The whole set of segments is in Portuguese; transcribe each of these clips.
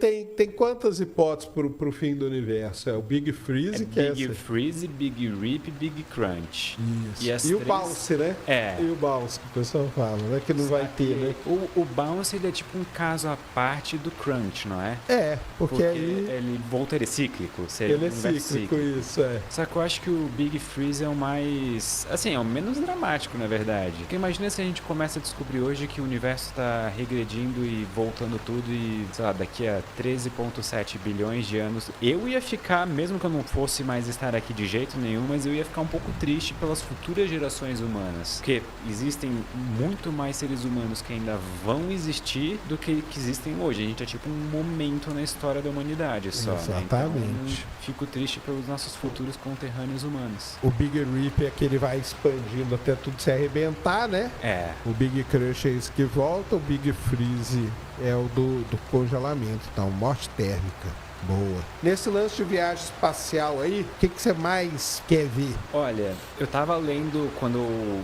Tem quantas hipóteses pro fim do universo? É o Big Freeze, que é Big essa. Freeze, Big Rip e Big Crunch. Isso. E o Bounce, né? É. E o Bounce, que o pessoal fala, né? Que não vai ter, né? O Bounce, ele é tipo um caso à parte do Crunch, não é? É, porque aí... ele voltaria cíclico. Seria Ele é universo cíclico, isso, é. Só que eu acho que o Big Freeze é o mais... Assim, é o menos dramático, na verdade. Porque imagina se a gente começa a descobrir hoje que o universo tá regredindo e voltando tudo e, sei lá, daqui a 13,7 bilhões de anos, eu ia ficar, mesmo que eu não fosse mais estar aqui de jeito nenhum, mas eu ia ficar um pouco triste pelas futuras gerações humanas. Porque existem muito mais seres humanos que ainda vão existir do que existem hoje. A gente é tipo um momento na história da humanidade só. Exatamente. Né? Então, fico triste pelos nossos futuros conterrâneos humanos. O Big Rip é que ele vai expandindo até tudo se arrebentar, né? É. O Big Crush é esse que volta, o Big Freeze é o do congelamento, então, morte térmica. Boa. Nesse lance de viagem espacial aí, o que você mais quer ver? Olha, eu tava lendo quando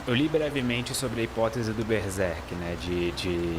eu li brevemente sobre a hipótese do Berserk, né, de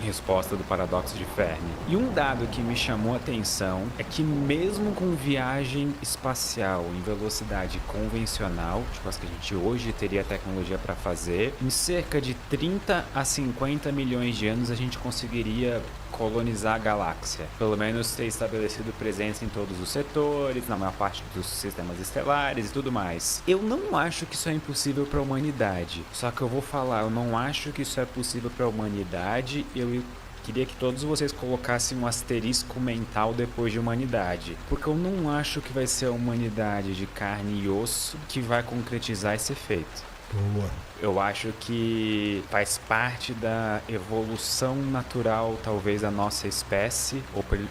resposta do paradoxo de Fermi. E um dado que me chamou a atenção é que mesmo com viagem espacial em velocidade convencional, tipo as que a gente hoje teria tecnologia para fazer, em cerca de 30 a 50 milhões de anos a gente conseguiria colonizar a galáxia. Pelo menos ter estabelecido presença em todos os setores, na maior parte dos sistemas estelares e tudo mais. Eu não acho que isso é impossível para a humanidade. Só que eu vou falar, eu não acho que isso é possível para a humanidade. Eu queria que todos vocês colocassem um asterisco mental depois de humanidade. Porque eu não acho que vai ser a humanidade de carne e osso que vai concretizar esse efeito. Boa. Eu acho que faz parte da evolução natural, talvez, da nossa espécie,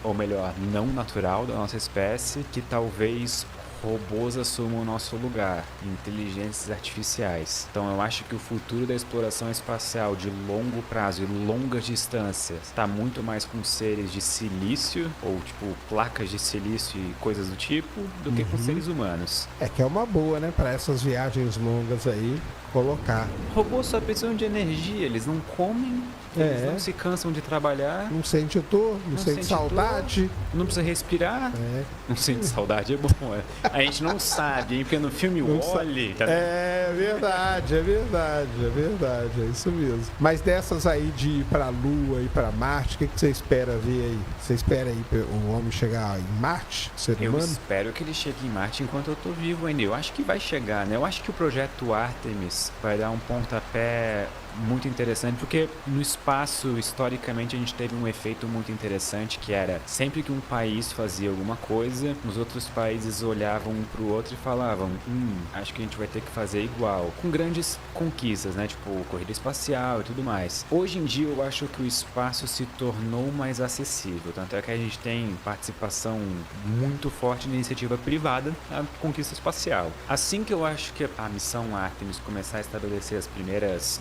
ou melhor, não natural da nossa espécie, que talvez robôs assumam o nosso lugar, inteligências artificiais. Então eu acho que o futuro da exploração espacial de longo prazo e longas distâncias está muito mais com seres de silício, ou tipo placas de silício e coisas do tipo, do que com seres humanos. É que é uma boa, né, para essas viagens longas aí, colocar. Robôs só precisam de energia, eles não comem, eles não se cansam de trabalhar. Não sente dor, não sente saudade. Dor, não precisa respirar. Não sente saudade, é bom. A gente não sabe, hein? Porque no filme Wall-E... Tá... É verdade, é isso mesmo. Mas dessas aí de ir pra Lua e pra Marte, o que você espera ver aí? Você espera aí o homem chegar em Marte, ser humano? Eu espero que ele chegue em Marte enquanto eu tô vivo ainda. Eu acho que vai chegar, né? Eu acho que o projeto Artemis vai dar um pontapé muito interessante, porque no espaço, historicamente, a gente teve um efeito muito interessante, que era sempre que um país fazia alguma coisa, os outros países olhavam um pro outro e falavam, acho que a gente vai ter que fazer igual, com grandes conquistas, né, tipo corrida espacial e tudo mais. Hoje em dia eu acho que o espaço se tornou mais acessível, tanto é que a gente tem participação muito forte na iniciativa privada na conquista espacial. Assim que eu acho que a missão Artemis começar a estabelecer as primeiras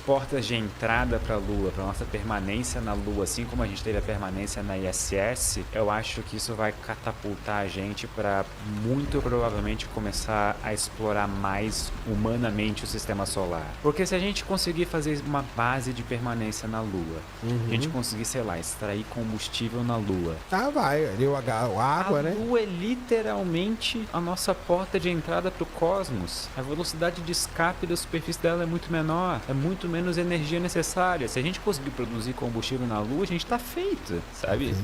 portas de entrada para a Lua, para nossa permanência na Lua, assim como a gente teve a permanência na ISS, eu acho que isso vai catapultar a gente para muito provavelmente começar a explorar mais humanamente o sistema solar. Porque se a gente conseguir fazer uma base de permanência na Lua, a gente conseguir, sei lá, extrair combustível na Lua. Vai, ali a água, né? A Lua é literalmente a nossa porta de entrada para o cosmos. A velocidade de escape da superfície dela é muito menor, é muito menos energia necessária. Se a gente conseguir produzir combustível na Lua, a gente tá feito, sabe?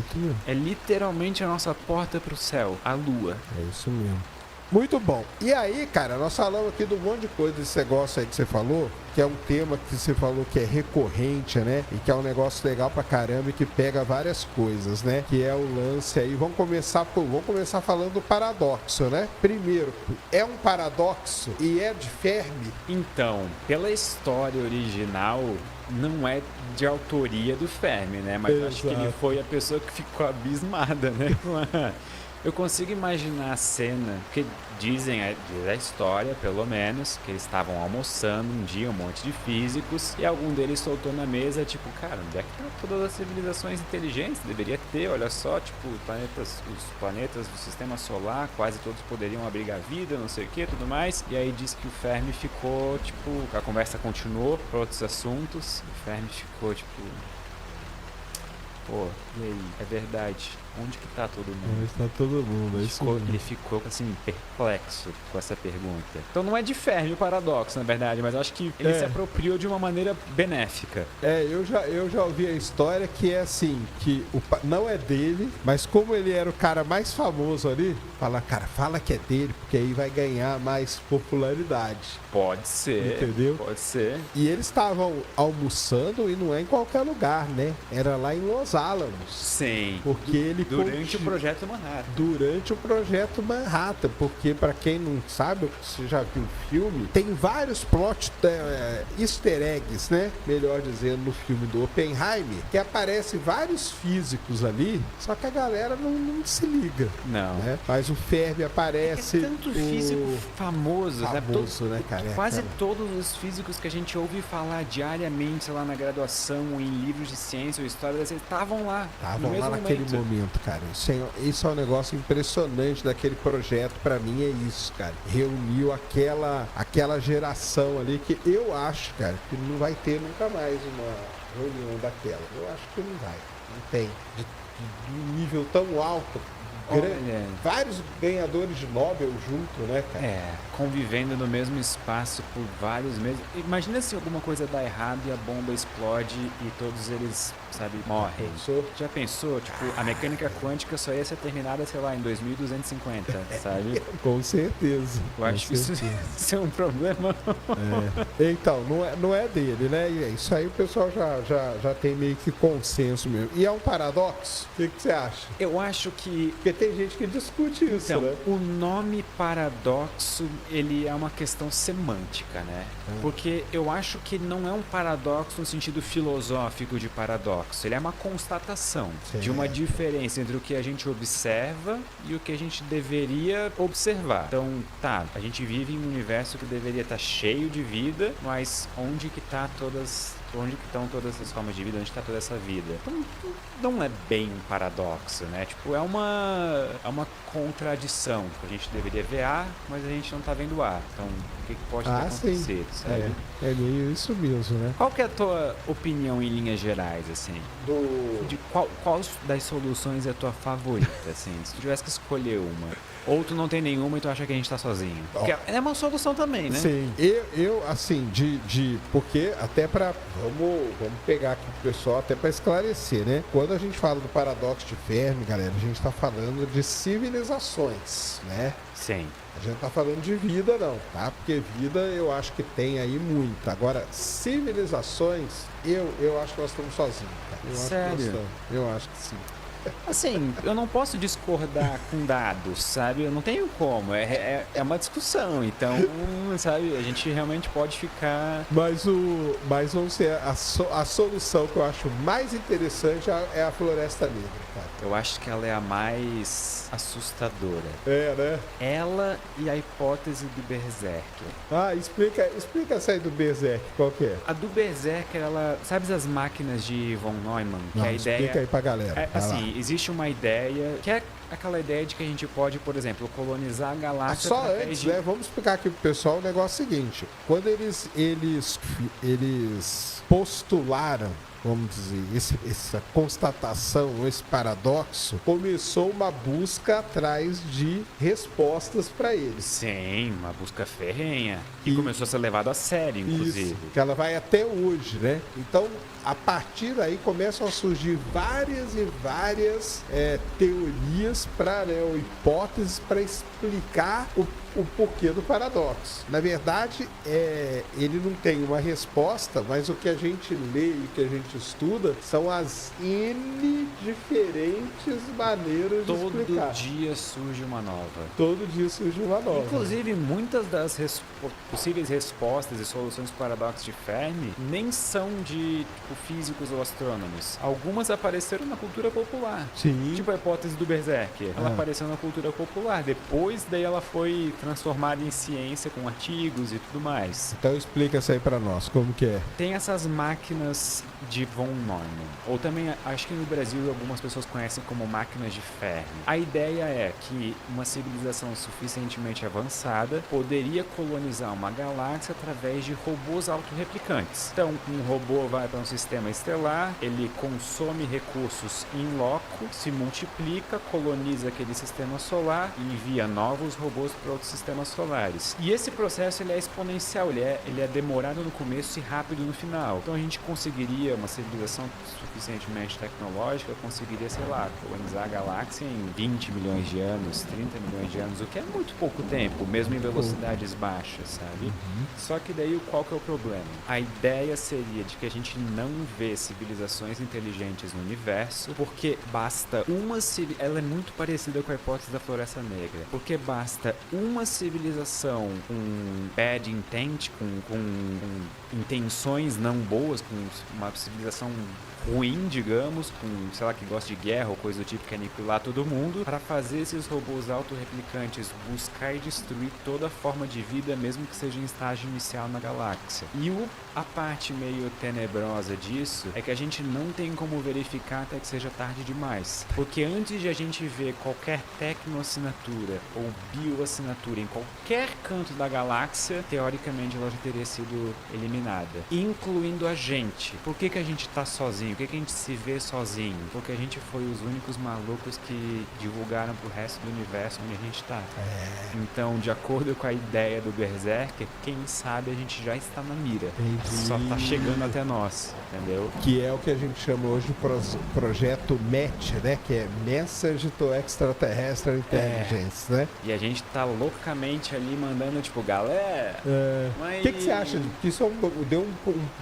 É literalmente a nossa porta pro céu, a Lua. É isso mesmo. Muito bom. E aí, cara, nós falamos aqui de um monte de coisa desse negócio aí que você falou, que é um tema que você falou que é recorrente, né? E que é um negócio legal pra caramba e que pega várias coisas, né? Que é o lance aí. Vamos começar falando do paradoxo, né? Primeiro, é um paradoxo e é de Fermi? Então, pela história original, não é de autoria do Fermi, né? Mas eu acho que ele foi a pessoa que ficou abismada, né? Eu consigo imaginar a cena, porque diz a história, pelo menos, que eles estavam almoçando um dia, um monte de físicos, e algum deles soltou na mesa, tipo, cara, onde é que estão todas as civilizações inteligentes? Deveria ter, olha só, tipo, os planetas do sistema solar, quase todos poderiam abrigar vida, não sei o que, tudo mais. E aí diz que o Fermi ficou, tipo, a conversa continuou para outros assuntos, o Fermi ficou, tipo... pô, e aí? É verdade. Onde que tá todo mundo? Está todo mundo, é isso mesmo. Ele ficou, assim, perplexo com essa pergunta. Então não é de Fermi o paradoxo, na verdade, mas eu acho que ele se apropriou de uma maneira benéfica. Eu já ouvi a história que é assim, que não é dele, mas como ele era o cara mais famoso ali, fala que é dele, porque aí vai ganhar mais popularidade. Pode ser. Entendeu? Pode ser. E eles estavam almoçando e não é em qualquer lugar, né? Era lá em Los Alamos. Sim. Porque ele Durante o projeto Manhattan. Durante o projeto Manhattan, porque pra quem não sabe, você já viu o filme, tem vários easter eggs, né? Melhor dizendo, no filme do Oppenheimer, que aparecem vários físicos ali, só que a galera não se liga. Não. Né? Mas o Fermi aparece. É tanto físico famoso, né, cara? Quase todos os físicos que a gente ouve falar diariamente, sei lá, na graduação, em livros de ciência ou história, estavam lá. Estavam lá naquele momento, cara. Isso é um negócio impressionante daquele projeto, pra mim é isso, cara. Reuniu aquela geração ali que eu acho, cara, que não vai ter nunca mais uma reunião daquela. Eu acho que não vai. Não tem. De um nível tão alto. Vários ganhadores de Nobel junto, né, cara? Convivendo no mesmo espaço por vários meses. Imagina se alguma coisa dá errado e a bomba explode e todos eles, sabe, morrem. Já pensou? Tipo, a mecânica quântica só ia ser terminada, sei lá, em 2250, sabe? Com certeza. Eu acho que isso é um problema. Então, não é dele, né? E isso aí o pessoal já tem meio que consenso mesmo. E é um paradoxo? O que você acha? Eu acho que... Porque tem gente que discute isso, então, né? O nome paradoxo, ele é uma questão semântica, né? Porque eu acho que não é um paradoxo no sentido filosófico de paradoxo. Ele é uma constatação de uma diferença entre o que a gente observa e o que a gente deveria observar. Então, a gente vive em um universo que deveria estar cheio de vida, mas onde que estão todas as formas de vida, onde está toda essa vida? Então, não é bem um paradoxo, né? Tipo, é uma contradição. A gente deveria ver A, mas a gente não está vendo A. Então, o que pode acontecer, sabe? É meio isso mesmo, né? Qual que é a tua opinião em linhas gerais, assim? De qual das soluções é a tua favorita, assim? Se tu tivesse que escolher uma. Ou tu não tem nenhuma e tu acha que a gente tá sozinho. Porque é uma solução também, né? Sim. Eu assim, porque até pra... Vamos pegar aqui pro pessoal até pra esclarecer, né? Quando a gente fala do paradoxo de Fermi, galera, a gente tá falando de civilizações, né? Sim. A gente não tá falando de vida, não, tá? Porque vida eu acho que tem aí muito. Agora, civilizações, eu acho que nós estamos sozinhos, cara. Sério? Eu acho que sim. Assim, eu não posso discordar com dados, sabe? Eu não tenho como. É uma discussão. Então, sabe, a gente realmente pode ficar... Mas vamos ser a solução que eu acho mais interessante é a Floresta Negra, cara. Eu acho que ela é a mais assustadora. Né? Ela e a hipótese do Berserker. Explica essa aí do Berserker, qual que é? A do Berserker, ela... Sabe as máquinas de von Neumann? Não, que a ideia... Explica aí pra galera. Assim, existe uma ideia, que é aquela ideia de que a gente pode, por exemplo, colonizar a galáxia... Só antes, né? Vamos explicar aqui pro pessoal o negócio seguinte. Quando eles postularam, vamos dizer, essa constatação, esse paradoxo, começou uma busca atrás de respostas para eles. Sim, uma busca ferrenha. E começou a ser levado a sério, inclusive. Isso, que ela vai até hoje, né? Então, a partir daí começam a surgir várias e várias teorias ou hipóteses para explicar o porquê do paradoxo. Na verdade, ele não tem uma resposta, mas o que a gente lê e o que a gente estuda são as N diferentes maneiras de explicar. Todo dia surge uma nova. Todo dia surge uma nova. Inclusive, muitas das possíveis respostas e soluções do paradoxo de Fermi nem são de físicos ou astrônomos. Algumas apareceram na cultura popular. Sim. Tipo a hipótese do Berserker. Ela apareceu na cultura popular. Depois, daí ela foi transformada em ciência com artigos e tudo mais. Então explica isso aí pra nós, como que é? Tem essas máquinas de von Neumann, ou também acho que no Brasil algumas pessoas conhecem como máquinas de Fermi. A ideia é que uma civilização suficientemente avançada poderia colonizar uma galáxia através de robôs autorreplicantes. Então, um robô vai para um sistema estelar, ele consome recursos in loco, se multiplica, coloniza aquele sistema solar e envia novos robôs para outros sistemas solares. E esse processo ele é exponencial, ele é demorado no começo e rápido no final. Então a gente conseguiria, uma civilização suficientemente tecnológica, conseguiria, sei lá, colonizar a galáxia em 20 milhões de anos, 30 milhões de anos, o que é muito pouco tempo, mesmo em velocidades baixas, sabe? Só que daí qual que é o problema? A ideia seria de que a gente não vê civilizações inteligentes no universo, porque basta uma civilização, ela é muito parecida com a hipótese da Floresta Negra, porque basta uma civilização com bad intent, com intenções não boas, com uma civilização ruim, digamos, com, sei lá, que gosta de guerra ou coisa do tipo, que quer aniquilar todo mundo, para fazer esses robôs autorreplicantes buscar e destruir toda forma de vida, mesmo que seja em estágio inicial na galáxia. E a parte meio tenebrosa disso é que a gente não tem como verificar até que seja tarde demais. Porque antes de a gente ver qualquer tecnoassinatura ou bioassinatura em qualquer canto da galáxia, teoricamente ela já teria sido eliminada, incluindo a gente. Por que a gente tá sozinho? Por que a gente se vê sozinho? Porque a gente foi os únicos malucos que divulgaram pro resto do universo onde a gente tá. Então, de acordo com a ideia do Berserker, quem sabe a gente já está na mira. Só tá chegando até nós, entendeu? Que é o que a gente chama hoje de projeto MET, né? Que é Message to Extraterrestrial Intelligence, né? E a gente tá loucamente ali mandando, tipo, galera... O que você acha? Que isso deu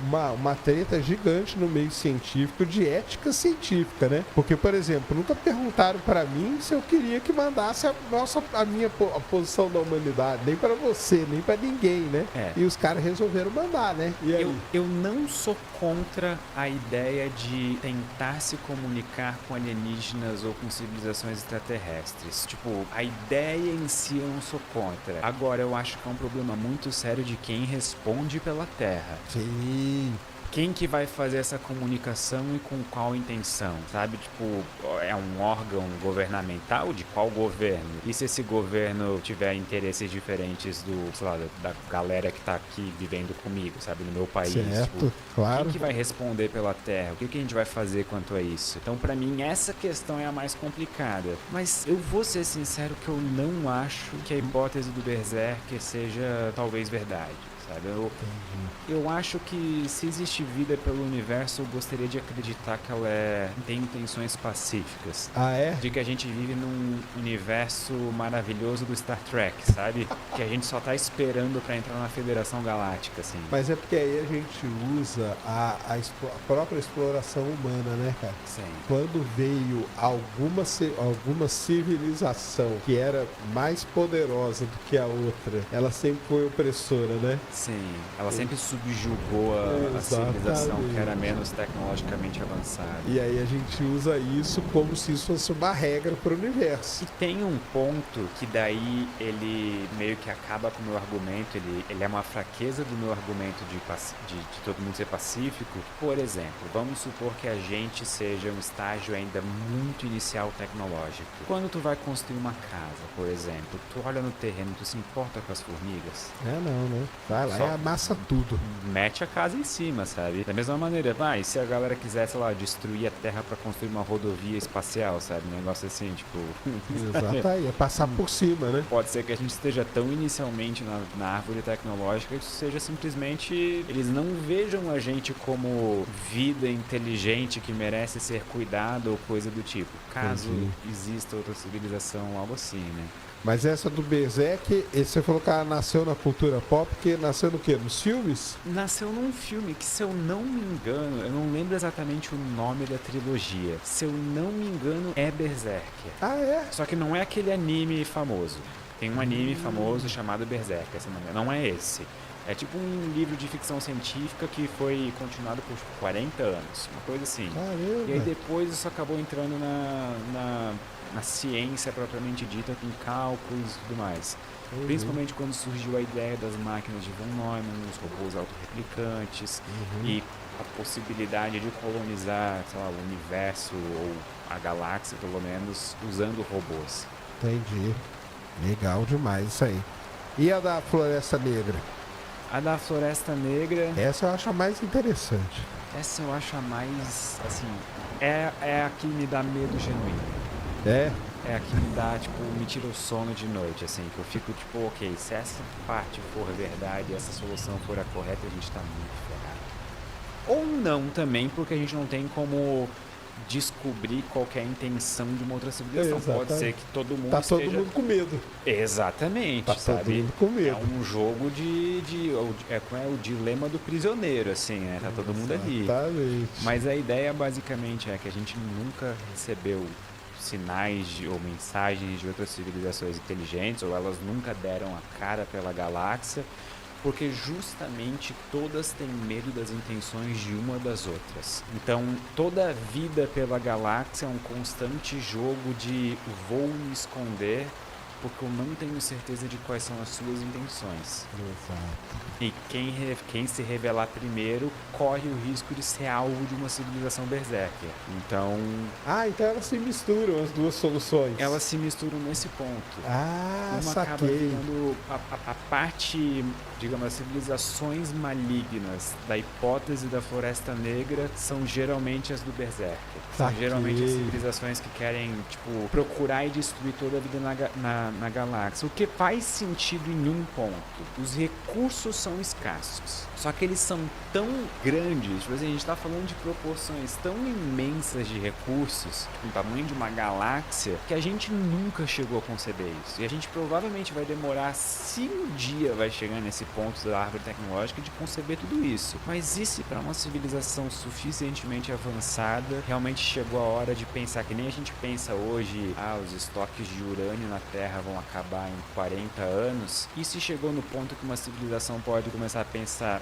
uma treta gigante no meio científico, de ética científica, né? Porque, por exemplo, nunca perguntaram para mim se eu queria que mandasse a minha posição da humanidade, nem para você, nem para ninguém, né? E os caras resolveram mandar, né? E aí? Eu não sou contra a ideia de tentar se comunicar com alienígenas ou com civilizações extraterrestres. Tipo, a ideia em si eu não sou contra. Agora, eu acho que é um problema muito sério de quem responde pela Terra. Sim. Quem que vai fazer essa comunicação e com qual intenção, sabe? Tipo, é um órgão governamental de qual governo? E se esse governo tiver interesses diferentes do, sei lá, da galera que tá aqui vivendo comigo, sabe? No meu país. Certo, tipo, claro. Quem que vai responder pela Terra? O que que a gente vai fazer quanto a isso? Então, pra mim, essa questão é a mais complicada. Mas eu vou ser sincero que eu não acho que a hipótese do Berserker seja talvez verdade. Sabe? Eu acho que se existe vida pelo universo, eu gostaria de acreditar que ela tem intenções pacíficas. Ah, é? De que a gente vive num universo maravilhoso do Star Trek, sabe? Que a gente só tá esperando pra entrar na Federação Galáctica, assim. Mas é porque aí a gente usa a própria exploração humana, né, cara? Sim. Quando veio alguma civilização que era mais poderosa do que a outra, ela sempre foi opressora, né? Sim, ela sempre subjugou a civilização que era menos tecnologicamente avançada. E aí a gente usa isso como se isso fosse uma regra para o universo. E tem um ponto que daí ele meio que acaba com o meu argumento, ele é uma fraqueza do meu argumento de todo mundo ser pacífico. Por exemplo, vamos supor que a gente seja um estágio ainda muito inicial tecnológico. Quando tu vai construir uma casa, por exemplo, tu olha no terreno, tu se importa com as formigas? Não, né? Vai lá e amassa tudo. Mete a casa em cima, sabe? Da mesma maneira, e se a galera quiser, sei lá, destruir a Terra pra construir uma rodovia espacial, sabe? Um negócio assim, tipo... Exato, aí é passar por cima, né? Pode ser que a gente esteja tão inicialmente na árvore tecnológica que isso seja simplesmente... Eles não vejam a gente como vida inteligente que merece ser cuidado ou coisa do tipo. Caso exista outra civilização, algo assim, né? Mas essa do Berserk, você falou que ela nasceu na cultura pop, porque nasceu no quê? Nos filmes? Nasceu num filme que, se eu não me engano, eu não lembro exatamente o nome da trilogia. Se eu não me engano, é Berserker. Ah, é? Só que não é aquele anime famoso. Tem um anime famoso chamado Berserker, se não é esse. É tipo um livro de ficção científica que foi continuado por 40 anos, uma coisa assim. Caramba. E aí depois isso acabou entrando na ciência propriamente dita, com cálculos e tudo mais. Principalmente quando surgiu a ideia das máquinas de von Neumann, os robôs autorreplicantes. E a possibilidade de colonizar, sei lá, o universo ou a galáxia, pelo menos, usando robôs. Entendi. Legal demais isso aí. E a da Floresta Negra? A da Floresta Negra, Essa eu acho a mais interessante. essa eu acho a mais, assim, é a que me dá medo genuíno. É? É a que me dá, tipo, me tira o sono de noite, assim, que eu fico, tipo, ok, se essa parte for verdade, essa solução for a correta, a gente tá muito ferrado. Ou não também, porque a gente não tem como descobrir qual que é a intenção de uma outra civilização. Pode ser que todo mundo Tá esteja... todo mundo com medo. Exatamente, Tá sabe? todo mundo com medo. É um jogo como é o dilema do prisioneiro, assim, né? Tá todo mundo ali. Exatamente. Mas a ideia basicamente é que a gente nunca recebeu sinais ou mensagens de outras civilizações inteligentes, ou elas nunca deram a cara pela galáxia, porque justamente todas têm medo das intenções de uma das outras. Então, toda a vida pela galáxia é um constante jogo de vou me esconder porque eu não tenho certeza de quais são as suas intenções. Exato. E quem se revelar primeiro corre o risco de ser alvo de uma civilização berserker. Então, Então elas se misturam, as duas soluções. elas se misturam nesse ponto. Uma acaba saquei. virando a parte, digamos, as civilizações malignas da hipótese da Floresta Negra são geralmente as do Berserker. São Saquei. geralmente as civilizações que querem, tipo, procurar e destruir toda a vida na galáxia. O que faz sentido em um ponto. Os recursos são escassos. Só que eles são tão grandes, tipo assim, a gente tá falando de proporções tão imensas de recursos, tipo, o tamanho de uma galáxia, que a gente nunca chegou a conceber isso. E a gente provavelmente vai demorar, se um dia vai chegar nesse ponto da árvore tecnológica, de conceber tudo isso. Mas e se para uma civilização suficientemente avançada, realmente chegou a hora de pensar, que nem a gente pensa hoje, os estoques de urânio na Terra vão acabar em 40 anos, e se chegou no ponto que uma civilização pode começar a pensar,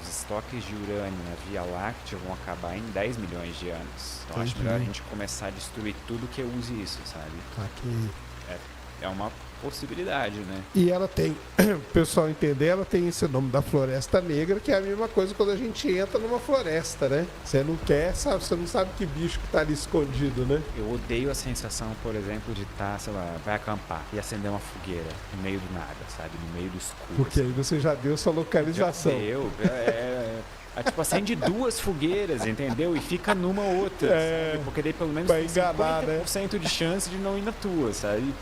os estoques de urânio na Via Láctea vão acabar em 10 milhões de anos. Então acho melhor a gente começar a destruir tudo que use isso, sabe? Saquei. É uma possibilidade, né? E ela tem, o pessoal entender, ela tem esse nome da Floresta Negra, que é a mesma coisa quando a gente entra numa floresta, né? Você não quer, sabe, você não sabe que bicho que tá ali escondido, né? Eu odeio a sensação, por exemplo, de estar, sei lá, vai acampar e acender uma fogueira no meio do nada, sabe? No meio do escuro. Porque assim. aí você já deu sua localização. Já deu, tipo, acende duas fogueiras, entendeu? E fica numa outra, sabe? Porque daí pelo menos Vai tem enganar, 50% de chance de não ir na tua, sabe?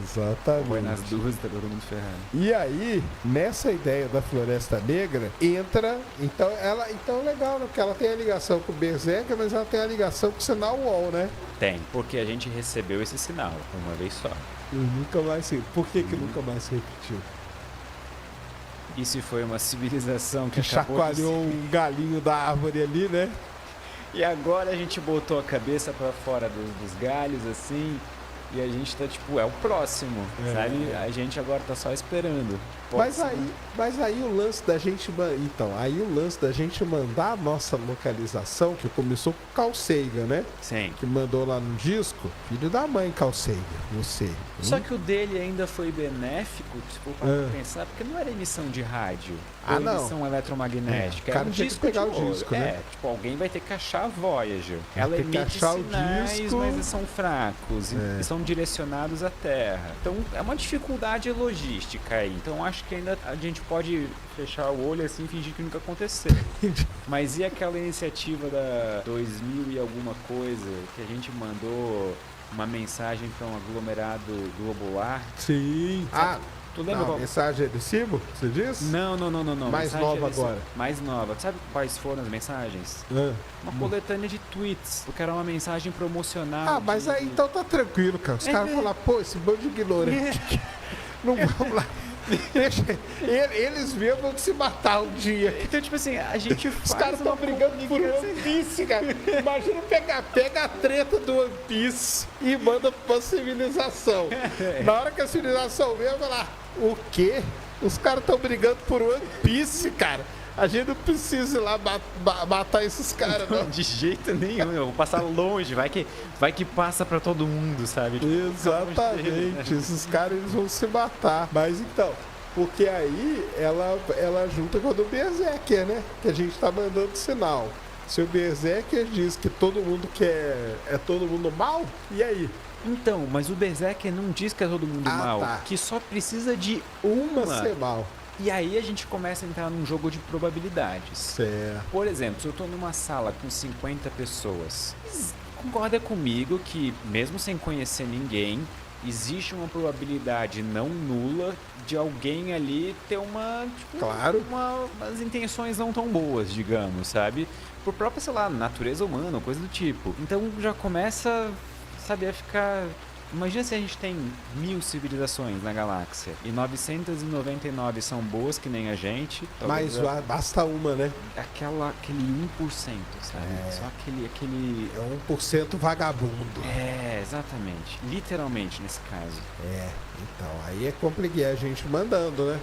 Exatamente. Vai nas duas, tá todo mundo ferrado. E aí, nessa ideia da Floresta Negra, entra. Então legal, né? Porque ela tem a ligação com o Berserker, mas ela tem a ligação com o sinal UOL, né? Tem, porque a gente recebeu esse sinal uma vez só. E nunca mais se. Por que nunca mais se repetiu? E se foi uma civilização que chacoalhou um galinho da árvore ali, né? E agora a gente botou a cabeça pra fora dos galhos, assim. E a gente tá, tipo, é o próximo, sabe? A gente agora tá só esperando. Mas aí o lance da gente... Então, aí o lance da gente mandar a nossa localização, que começou com o Carl Sagan, né? Sim. Que mandou lá no disco, filho da mãe, Carl Sagan, você. Só que o dele ainda foi benéfico, tipo, para pensar, porque não era emissão de rádio. Era emissão eletromagnética. O cara tinha que pegar o disco, né? Tipo, alguém vai ter que achar a Voyager. Ela ter que emite achar o sinais, disco. mas eles são fracos e são direcionados à Terra. Então, é uma dificuldade logística aí. Então, acho que ainda a gente pode fechar o olho assim e fingir que nunca aconteceu. Mas e aquela iniciativa da 2000 e alguma coisa, que a gente mandou uma mensagem para um aglomerado globular? Sim. Tu lembra qual? Mensagem de cima, você diz? Não. Mais Mensagem nova desse- agora. Mais nova. Sabe quais foram as mensagens? Uma coletânea de tweets, porque era uma mensagem promocional. Mas de- aí então tá tranquilo, cara. Os caras falam, pô, esse bando de ignorante. Não vamos lá. Deixa eles mesmos vão se matar um dia. Então, tipo assim, a gente faz Os caras estão uma brigando por comunicação- One Piece, cara. Imagina pega a treta do One Piece e manda pra civilização. Na hora que a civilização vê, vai lá, o quê? Os caras estão brigando por One Piece, cara. A gente não precisa ir lá matar esses caras, não. De jeito nenhum, eu vou passar longe, vai que passa pra todo mundo, sabe? Tipo, Exatamente, esses caras eles vão se matar. Mas então, Porque aí ela junta com a do Berserker, né? Que a gente tá mandando sinal. Se o Berserker diz que todo mundo é todo mundo mal, e aí? Então, mas o Berserker não diz que é todo mundo mal, tá. que só precisa de Uma uma. ser mal. E aí a gente começa a entrar num jogo de probabilidades. Certo. Por exemplo, se eu tô numa sala com 50 pessoas, concorda comigo que, mesmo sem conhecer ninguém, existe uma probabilidade não nula de alguém ali ter Claro. umas intenções não tão boas, digamos, sabe? Por própria, sei lá, natureza humana, coisa do tipo. Então já começa, sabe, a ficar... Imagina se a gente tem 1000 civilizações na galáxia e 999 são boas que nem a gente. Mas basta uma, né? Aquele 1%, sabe? Só aquele... É 1% vagabundo. Exatamente. Literalmente nesse caso. Então, aí é complicado. E a gente mandando, né?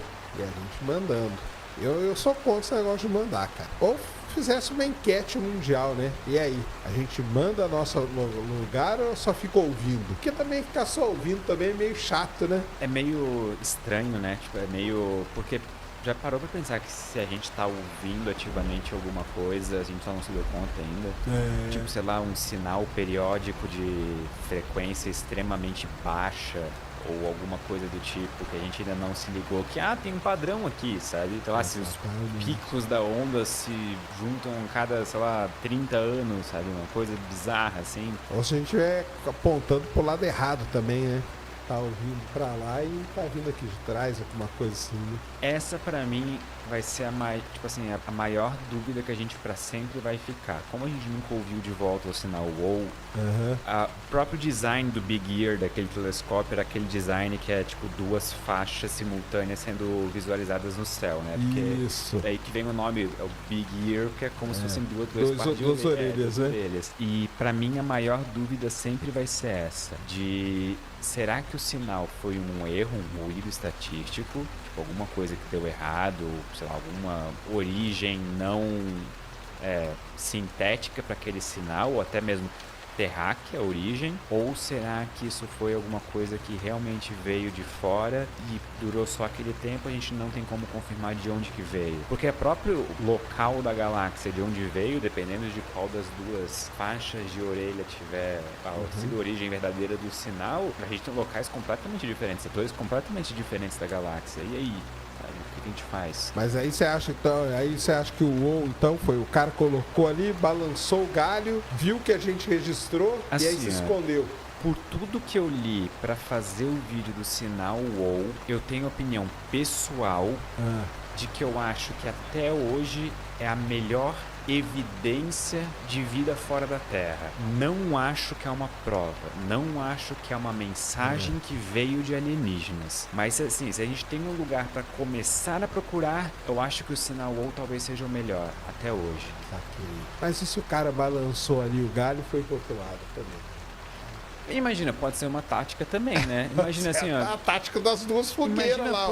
Eu sou contra esse negócio de mandar, cara. Ou fizesse uma enquete mundial, né? E aí? A gente manda nosso lugar ou só fica ouvindo? Porque também ficar só ouvindo também é meio chato, né? É meio estranho, né? Tipo, é meio... Porque já parou pra pensar que se a gente tá ouvindo ativamente alguma coisa, a gente só não se deu conta ainda? Tipo, sei lá, um sinal periódico de frequência extremamente baixa ou alguma coisa do tipo que a gente ainda não se ligou que tem um padrão aqui, sabe? Então, se os picos da onda se juntam a cada, sei lá, 30 anos, sabe? Uma coisa bizarra, assim. Ou se a gente estiver apontando pro lado errado também, né? Tá ouvindo pra lá e tá vindo aqui de trás, alguma coisa assim, né? Essa pra mim vai ser a maior dúvida que a gente pra sempre vai ficar. Como a gente nunca ouviu de volta o sinal WOW, o próprio design do Big Ear, daquele telescópio, era aquele design que é tipo 2 faixas simultâneas sendo visualizadas no céu, né? Porque Isso. daí que vem o nome, é o Big Ear, que é como se fossem duas orelhas, né? orelhas. E pra mim a maior dúvida sempre vai ser essa, de será que o sinal foi um erro, um ruído estatístico, tipo alguma coisa que deu errado, sei lá, alguma origem não sintética para aquele sinal, ou até mesmo terráquea a origem, ou será que isso foi alguma coisa que realmente veio de fora e durou só aquele tempo, a gente não tem como confirmar de onde que veio? Porque o próprio local da galáxia de onde veio, dependendo de qual das duas faixas de orelha tiver sido a origem verdadeira do sinal, a gente tem locais completamente diferentes, setores completamente diferentes da galáxia. E aí? O que a gente faz? Mas aí você acha que o WoW então foi o cara colocou ali, balançou o galho, viu que a gente registrou assim, e aí se escondeu. Por tudo que eu li para fazer o vídeo do sinal WoW, eu tenho opinião pessoal de que eu acho que até hoje é a melhor evidência de vida fora da Terra. Não acho que é uma prova, não acho que é uma mensagem que veio de alienígenas. Mas assim, se a gente tem um lugar para começar a procurar, eu acho que o sinal WoW talvez seja o melhor até hoje. Mas e se o cara balançou ali o galho e foi pro outro lado também? Imagina, pode ser uma tática também, né? Imagina assim, ó. A tática das duas fogueiras lá.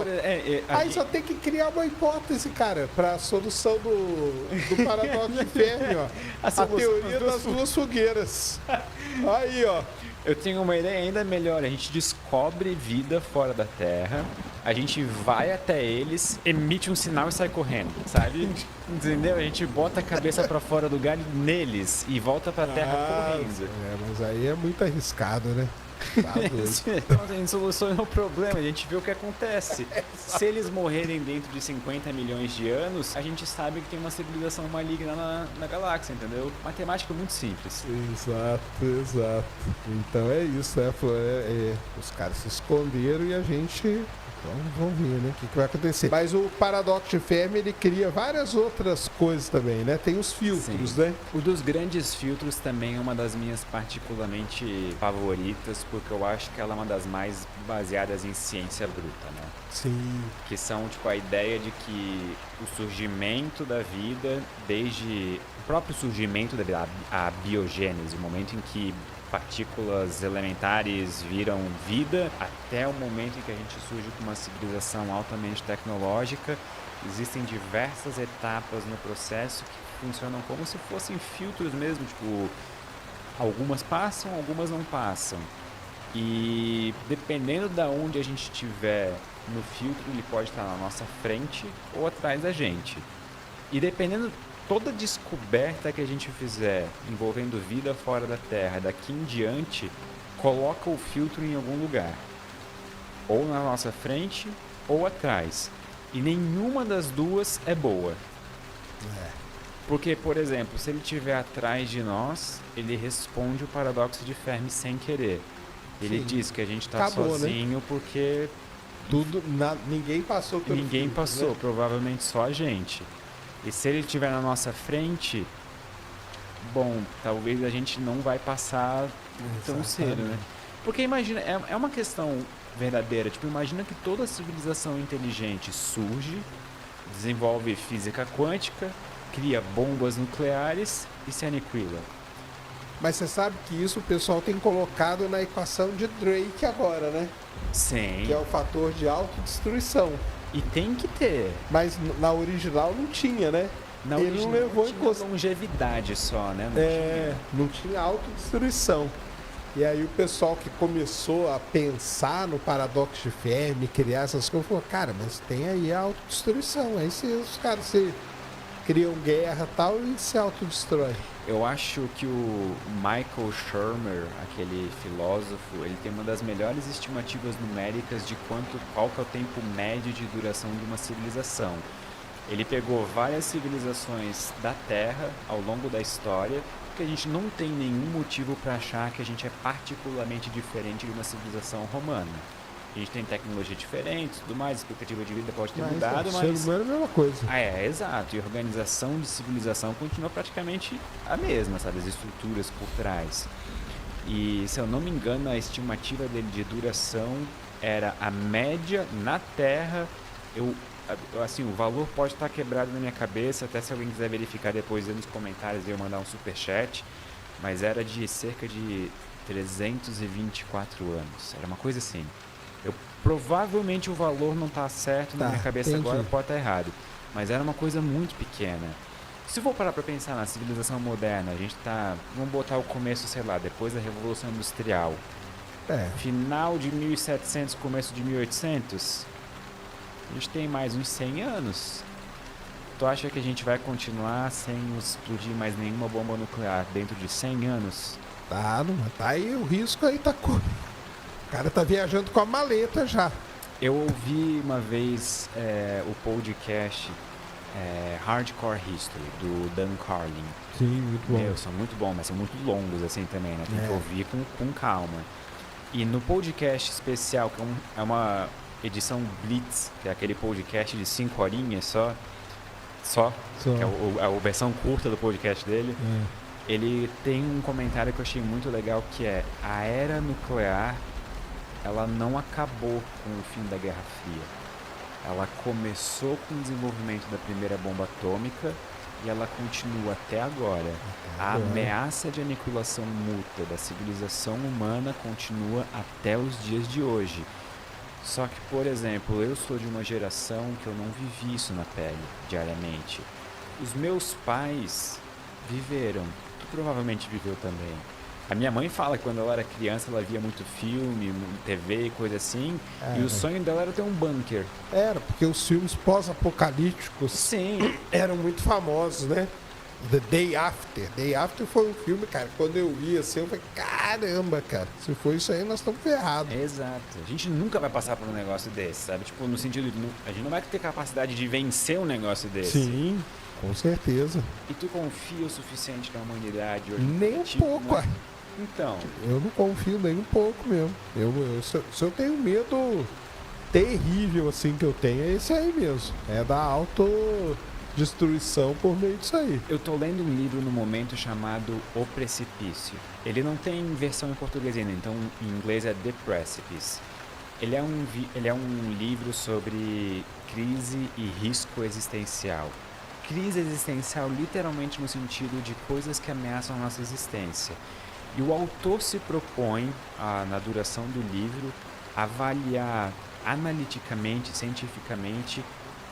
Aí só tem que criar uma hipótese, cara, pra solução do paradoxo de Fermi, ó. A teoria das duas fogueiras. Aí, ó. Eu tenho uma ideia ainda melhor. A gente descobre vida fora da Terra, a gente vai até eles, emite um sinal e sai correndo, sabe? Entendeu? A gente bota a cabeça pra fora do galho neles e volta pra Terra correndo. Mas aí é muito arriscado, né? Tá doido. Então, a gente soluciona o problema, a gente vê o que acontece. Se eles morrerem dentro de 50 milhões de anos, a gente sabe que tem uma civilização maligna na galáxia, entendeu? Matemática muito simples. Exato. Então é isso, né? Os caras se esconderam e a gente... Então vamos ver, né? O que vai acontecer. Mas o paradoxo de Fermi, ele cria várias outras coisas também, né? Tem os filtros, né? O dos grandes filtros também é uma das minhas particularmente favoritas, porque eu acho que ela é uma das mais baseadas em ciência bruta, né? Sim. Que são, tipo, a ideia de que o surgimento da vida, desde o próprio surgimento da vida, a biogênese, o momento em que partículas elementares viram vida, até o momento em que a gente surge com uma civilização altamente tecnológica, existem diversas etapas no processo que funcionam como se fossem filtros mesmo, tipo, algumas passam, algumas não passam. E dependendo da onde a gente estiver no filtro, ele pode estar na nossa frente ou atrás da gente. E dependendo toda descoberta que a gente fizer envolvendo vida fora da Terra, daqui em diante, coloca o filtro em algum lugar. Ou na nossa frente ou atrás. E nenhuma das duas é boa. Porque, por exemplo, se ele estiver atrás de nós, ele responde o paradoxo de Fermi sem querer. Ele Sim. diz que a gente está Acabou, sozinho porque Ninguém passou pelo ninguém filtro, passou, né? provavelmente só a gente. E se ele estiver na nossa frente, bom, talvez a gente não vai passar tão cedo, né? Porque imagina, é uma questão verdadeira. Tipo, imagina que toda civilização inteligente surge, desenvolve física quântica, cria bombas nucleares e se aniquila. Mas você sabe que isso o pessoal tem colocado na equação de Drake agora, né? Sim. Que é o fator de autodestruição. E tem que ter. Mas na original não tinha, né? Na Ele original não levou em tinha consideração. longevidade só, né? Não Não tinha autodestruição. E aí o pessoal que começou a pensar no paradoxo de Fermi, criar essas coisas, falou, cara, mas tem aí a autodestruição. Aí os caras se criam guerra e tal e se autodestrói. Eu acho que o Michael Shermer, aquele filósofo, ele tem uma das melhores estimativas numéricas de qual que é o tempo médio de duração de uma civilização. Ele pegou várias civilizações da Terra ao longo da história, porque a gente não tem nenhum motivo para achar que a gente é particularmente diferente de uma civilização romana. A gente tem tecnologia diferente, tudo mais, a expectativa de vida pode ter mudado, mas... Ser humano é a mesma coisa. Exato. E a organização de civilização continua praticamente a mesma, sabe? As estruturas por trás. E, se eu não me engano, a estimativa dele de duração era a média na Terra. Assim, o valor pode estar quebrado na minha cabeça, até se alguém quiser verificar depois aí nos comentários, eu mandar um superchat. Mas era de cerca de 324 anos. Era uma coisa assim. Provavelmente o valor não está certo na minha cabeça entendi. agora, pode estar errado. Mas era uma coisa muito pequena. Se for parar para pensar na civilização moderna, a gente tá... Vamos botar o começo, sei lá, depois da Revolução Industrial. Final de 1700, começo de 1800. A gente tem mais uns 100 anos. Tu acha que a gente vai continuar sem explodir mais nenhuma bomba nuclear dentro de 100 anos? Tá aí o risco aí tá... O cara tá viajando com a maleta já. Eu ouvi uma vez o podcast Hardcore History, do Dan Carlin. Sim, muito bom. São muito bons, mas são muito longos assim também, né? Tem que ouvir com calma. E no podcast especial, que é uma edição Blitz, que é aquele podcast de 5 horinhas só. Que é a versão curta do podcast dele. Ele tem um comentário que eu achei muito legal, que é: a era nuclear, ela não acabou com o fim da Guerra Fria. Ela começou com o desenvolvimento da primeira bomba atômica e ela continua até agora. A ameaça de aniquilação mútua da civilização humana continua até os dias de hoje. Só que, por exemplo, eu sou de uma geração que eu não vivi isso na pele diariamente. Os meus pais viveram. Tu provavelmente viveu também. A minha mãe fala que quando ela era criança ela via muito filme, TV e coisa assim, e o sonho dela era ter um bunker. Era, porque os filmes pós-apocalípticos Sim. eram muito famosos, né? The Day After. Day After foi um filme, cara, quando eu vi assim, eu falei, caramba, cara, se for isso aí, nós estamos ferrados. Exato. A gente nunca vai passar por um negócio desse, sabe? Tipo, no sentido de a gente não vai ter capacidade de vencer um negócio desse. Sim, com certeza. E tu confia o suficiente na humanidade hoje? Nem um Tipo, pouco, né? Então, eu não confio nem um pouco mesmo. Se eu tenho medo terrível assim que eu tenho, é esse aí mesmo. É da autodestruição por meio disso aí. eu tô lendo um livro no momento chamado O Precipício. Ele não tem versão em português ainda, então em inglês é The Precipice. Ele é um livro sobre crise e risco existencial. Crise existencial literalmente no sentido de coisas que ameaçam a nossa existência. E o autor se propõe, na duração do livro, avaliar analiticamente, cientificamente,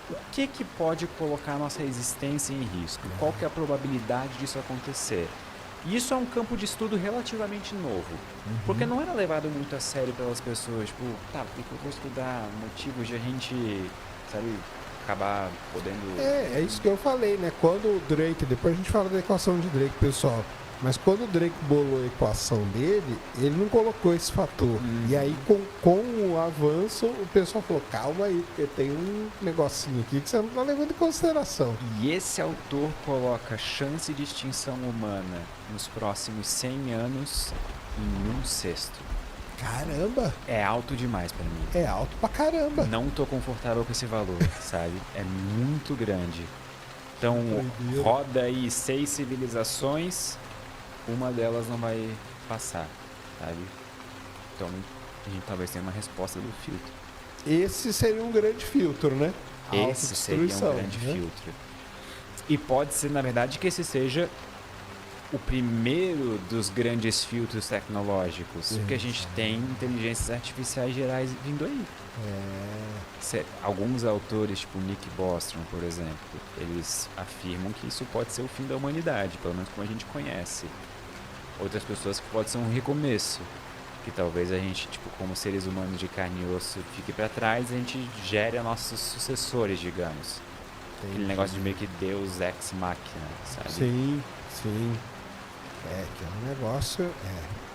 o que pode colocar a nossa existência em risco, qual que é a probabilidade disso acontecer. E isso é um campo de estudo relativamente novo, porque não era levado muito a sério pelas pessoas, tipo, tá, por que eu vou estudar motivos de a gente, sabe, acabar podendo... É isso que eu falei, né? Quando o Drake, depois a gente fala da equação de Drake, pessoal, mas quando o Drake bolou a equação dele, ele não colocou esse fator. E aí, com o avanço, o pessoal falou, calma aí, porque tem um negocinho aqui que você não tá levando em consideração. E esse autor coloca chance de extinção humana nos próximos 100 anos em 1/6. Caramba! É alto demais pra mim. É alto pra caramba. Não tô confortável com esse valor, sabe? É muito grande. Então, Doideira. roda aí 6 civilizações, uma delas não vai passar, sabe? Então, a gente talvez tenha uma resposta do filtro. Esse seria um grande filtro, né? Esse seria um Autodestruição, grande né? filtro. E pode ser, na verdade, que esse seja o primeiro dos grandes filtros tecnológicos, porque a gente tem inteligências artificiais gerais vindo aí. Alguns autores, tipo Nick Bostrom, por exemplo, eles afirmam que isso pode ser o fim da humanidade, pelo menos como a gente conhece. Outras pessoas que pode ser um recomeço, que talvez a gente, tipo, como seres humanos de carne e osso, fique para trás e a gente gere nossos sucessores, digamos. Aquele negócio de meio que Deus ex machina, sabe? Sim, sim. Que é um negócio,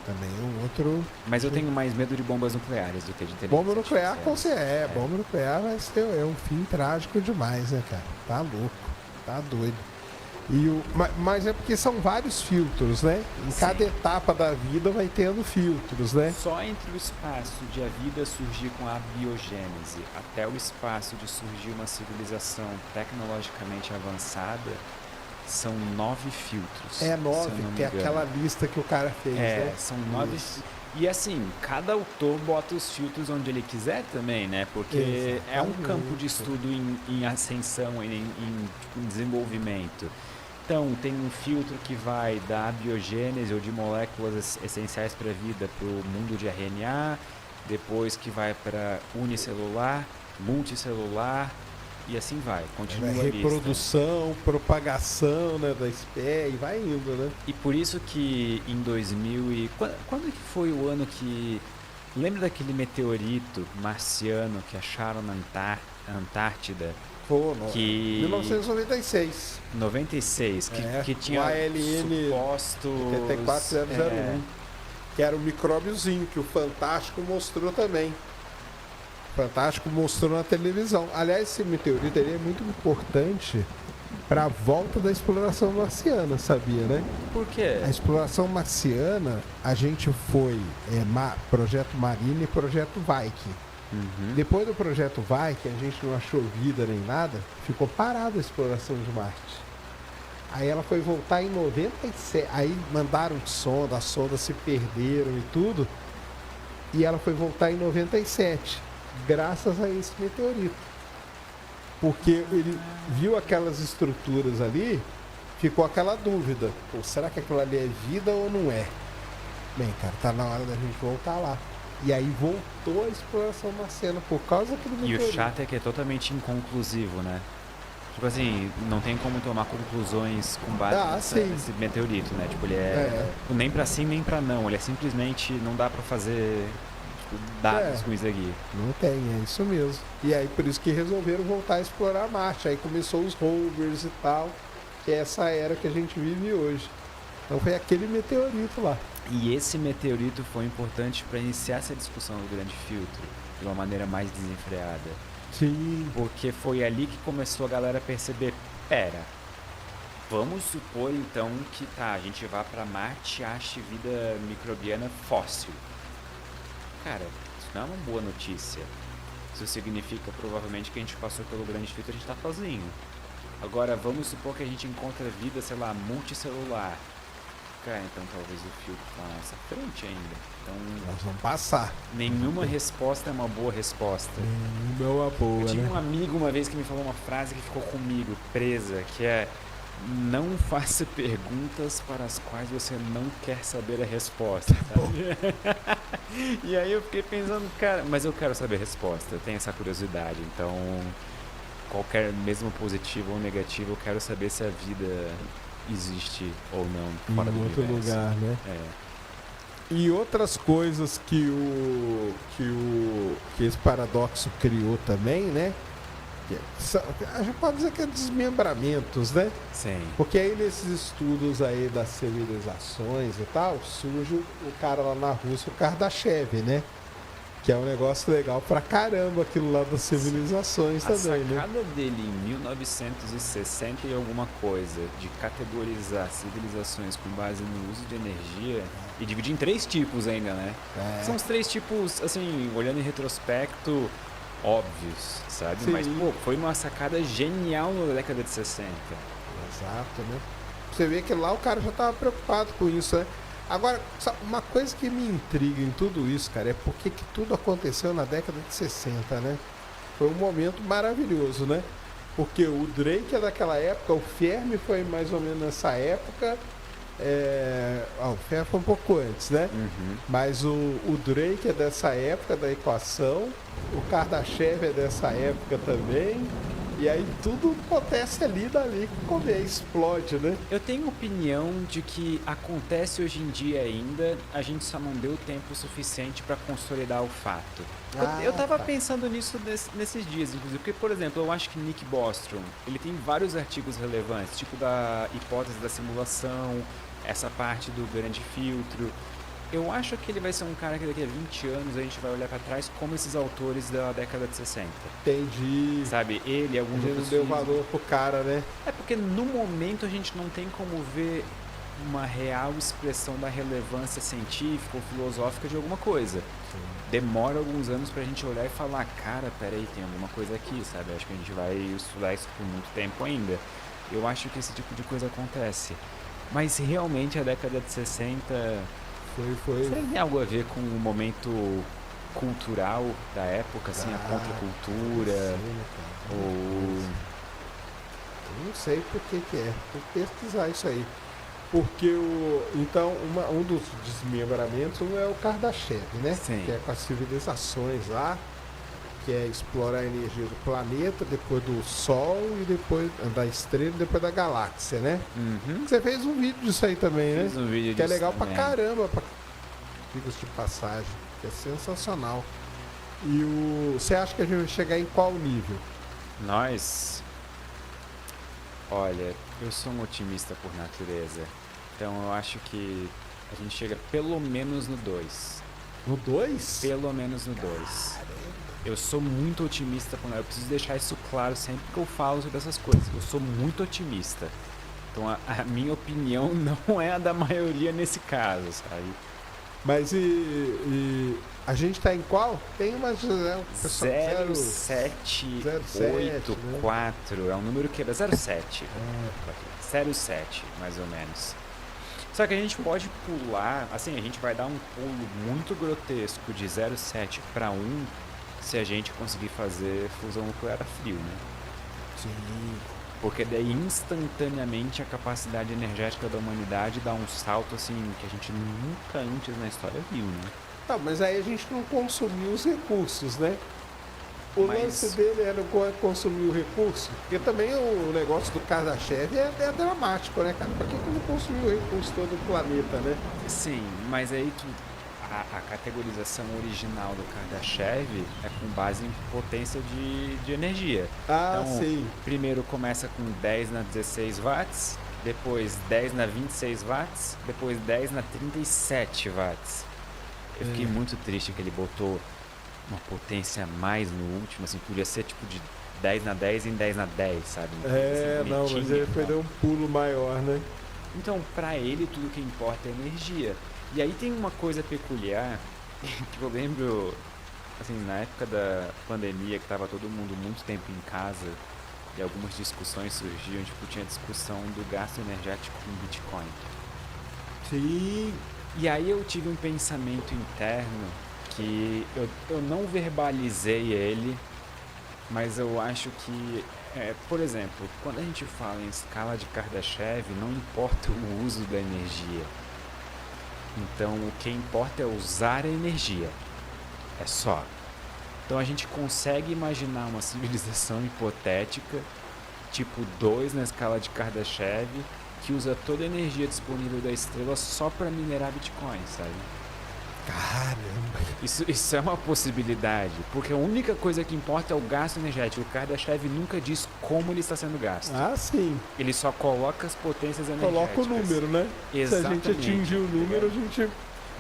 também um outro... Mas eu tenho mais medo de bombas nucleares do que de inteligência Bomba nuclear, com artificiais. certeza. Bomba nuclear vai ser um fim trágico demais, né, cara? Tá louco, tá doido. Mas é porque são vários filtros, né? Em Sim. cada etapa da vida vai tendo filtros, né? Só entre o espaço de a vida surgir com a biogênese até o espaço de surgir uma civilização tecnologicamente avançada, são 9 filtros. É se eu 9, não me que é engano. aquela lista que o cara fez, né? São 9. Isso. E assim, cada autor bota os filtros onde ele quiser também, né? Porque é um Exatamente. campo de estudo em ascensão, em desenvolvimento. Então, tem um filtro que vai da abiogênese ou de moléculas essenciais para a vida para o mundo de RNA, depois que vai para unicelular, multicelular, e assim vai, continua a lista. Reprodução, propagação, né, da espécie, e vai indo, né? E por isso que em 2000 e... Quando que foi o ano que... Lembra daquele meteorito marciano que acharam na Antártida? Pô, Que... 1996. 96, que tinha o ALN supostos... 74001, que era o micróbiozinho que o Fantástico mostrou também. O Fantástico mostrou na televisão. Aliás, esse meteorito ele é muito importante para a volta da exploração marciana, sabia, né? Por quê? A exploração marciana, a gente foi Projeto Marine e Projeto Viking. Depois do Projeto Viking, a gente não achou vida nem nada, ficou parada a exploração de Marte. Aí ela foi voltar em 97, aí mandaram sonda, as sondas se perderam e tudo, e ela foi voltar em 97, graças a esse meteorito. Porque ele viu aquelas estruturas ali, ficou aquela dúvida, pô, será que aquilo ali é vida ou não é? Bem, cara, tá na hora da gente voltar lá. E aí voltou a exploração marciana por causa daquele E meteorito. o chato é que é totalmente inconclusivo, né? Tipo assim, não tem como tomar conclusões com base nesse meteorito, né? Tipo, ele nem pra sim nem pra não. Ele é simplesmente, não dá pra fazer dados com isso aqui. Não tem, é isso mesmo. E aí por isso que resolveram voltar a explorar Marte. Aí começou os rovers e tal, que é essa era que a gente vive hoje. Então foi aquele meteorito lá. E esse meteorito foi importante para iniciar essa discussão do grande filtro de uma maneira mais desenfreada. Sim. Porque foi ali que começou a galera a perceber, pera, vamos supor então que a gente vá para Marte e ache vida microbiana fóssil. Cara, isso não é uma boa notícia. Isso significa provavelmente que a gente passou pelo grande filtro e a gente está sozinho. Agora vamos supor que a gente encontra vida, sei lá, multicelular. Cara, então talvez o filtro tá na nossa frente ainda. Então, Nós vamos passar. nenhuma resposta é uma boa resposta. Não é uma boa, Eu tive né? um amigo uma vez que me falou uma frase que ficou comigo, presa, que é: não faça perguntas para as quais você não quer saber a resposta, sabe? E aí eu fiquei pensando, cara, mas eu quero saber a resposta, eu tenho essa curiosidade, então qualquer, mesmo positivo ou negativo, eu quero saber se a vida existe ou não Em fora do outro universo. lugar, né? É. E outras coisas que esse paradoxo criou também, né? A gente pode dizer que é desmembramentos, né? Sim. Porque aí nesses estudos aí das civilizações e tal, surge o cara lá na Rússia, o Kardashev, né? Que é um negócio legal pra caramba aquilo lá das civilizações A também, né? sacada dele em 1960 e alguma coisa de categorizar civilizações com base no uso de energia e dividir em 3 tipos ainda, né? É. São os 3 tipos, assim, olhando em retrospecto, óbvios, sabe? Sim. Mas, pô, foi uma sacada genial na década de 60. Exato, né? Você vê que lá o cara já estava preocupado com isso, né? Agora, sabe, uma coisa que me intriga em tudo isso, cara, é porque que tudo aconteceu na década de 60, né? Foi um momento maravilhoso, né? Porque o Drake é daquela época, o Fermi foi mais ou menos nessa época. O Fermi foi um pouco antes, né? Mas o Drake é dessa época da equação, o Kardashev é dessa época também. E aí tudo acontece ali, dali, quando explode, né? Eu tenho opinião de que acontece hoje em dia ainda, a gente só não deu tempo suficiente para consolidar o fato. Eu tava Tá. pensando nisso nesses dias, inclusive, porque, por exemplo, eu acho que Nick Bostrom, ele tem vários artigos relevantes, tipo da hipótese da simulação, essa parte do grande filtro. Eu acho que ele vai ser um cara que daqui a 20 anos a gente vai olhar para trás como esses autores da década de 60. Entendi. Sabe, ele, A alguns gente não outros deu físicos. valor pro cara, né? É porque no momento a gente não tem como ver uma real expressão da relevância científica ou filosófica de alguma coisa. Demora alguns anos pra gente olhar e falar, cara, peraí, tem alguma coisa aqui, sabe? Acho que a gente vai estudar isso por muito tempo ainda. Eu acho que esse tipo de coisa acontece. Mas realmente a década de 60... Foi. Será que tem algo a ver com o momento cultural da época, assim, a contracultura? Sim, né, cara? Ou... Eu não sei por que é. Tem que pesquisar isso aí. Porque então, um dos desmembramentos é o Kardashev, né? Sim. Que é com as civilizações lá, que é explorar a energia do planeta, depois do Sol e depois da estrela e depois da galáxia, né? Uhum. Você fez um vídeo disso aí também, Fiz né? um vídeo Que é disso legal também. pra caramba, dicas de passagem, que é sensacional. E você acha que a gente vai chegar em qual nível? Nós... Olha, eu sou um otimista por natureza. Então eu acho que a gente chega pelo menos no 2. No 2? Pelo menos no 2. Eu sou muito otimista por natureza. Eu preciso deixar isso claro sempre que eu falo sobre essas coisas. Eu sou muito otimista. Então a minha opinião não é a da maioria nesse caso, sabe? Mas e a gente tá em qual? Tem umas... pessoal, 0784 é um número que é 07. 07, mais ou menos. Só que a gente pode pular, assim, a gente vai dar um pulo muito grotesco de 07 para 1 se a gente conseguir fazer fusão nuclear a frio, né? Sim. Porque daí instantaneamente a capacidade energética da humanidade dá um salto assim que a gente nunca antes na história viu, né? Tá, mas aí a gente não consumiu os recursos, né? O lance dele era consumir o recurso, porque também o negócio do Kardashev é dramático, né, cara? Por que não consumiu o recurso todo do planeta, né? Sim, mas aí a categorização original do Kardashev é com base em potência de energia. Ah, então, sim. primeiro começa com 10 na 16 watts, depois 10 na 26 watts, depois 10 na 37 watts. Eu fiquei muito triste que ele botou uma potência a mais no último, assim, podia ser tipo de 10 na 10 em 10 na 10, sabe? É, assim, não, mas ele foi dar um pulo maior, né? Então, pra ele, tudo que importa é energia. E aí tem uma coisa peculiar, que eu lembro, assim, na época da pandemia, que tava todo mundo muito tempo em casa, e algumas discussões surgiam, tipo, tinha discussão do gasto energético com Bitcoin. Sim. E aí eu tive um pensamento interno que eu não verbalizei ele, mas eu acho que, por exemplo, quando a gente fala em escala de Kardashev, não importa o uso da energia. Então o que importa é usar a energia. É só. Então a gente consegue imaginar uma civilização hipotética, tipo 2 na escala de Kardashev, que usa toda a energia disponível da estrela só para minerar Bitcoin, sabe? Caramba. Isso é uma possibilidade, porque a única coisa que importa é o gasto energético. O Kardashev nunca diz como ele está sendo gasto. Ah, sim. Ele só coloca as potências energéticas. Coloca o número, né? Exatamente. Se a gente atingir o número, a gente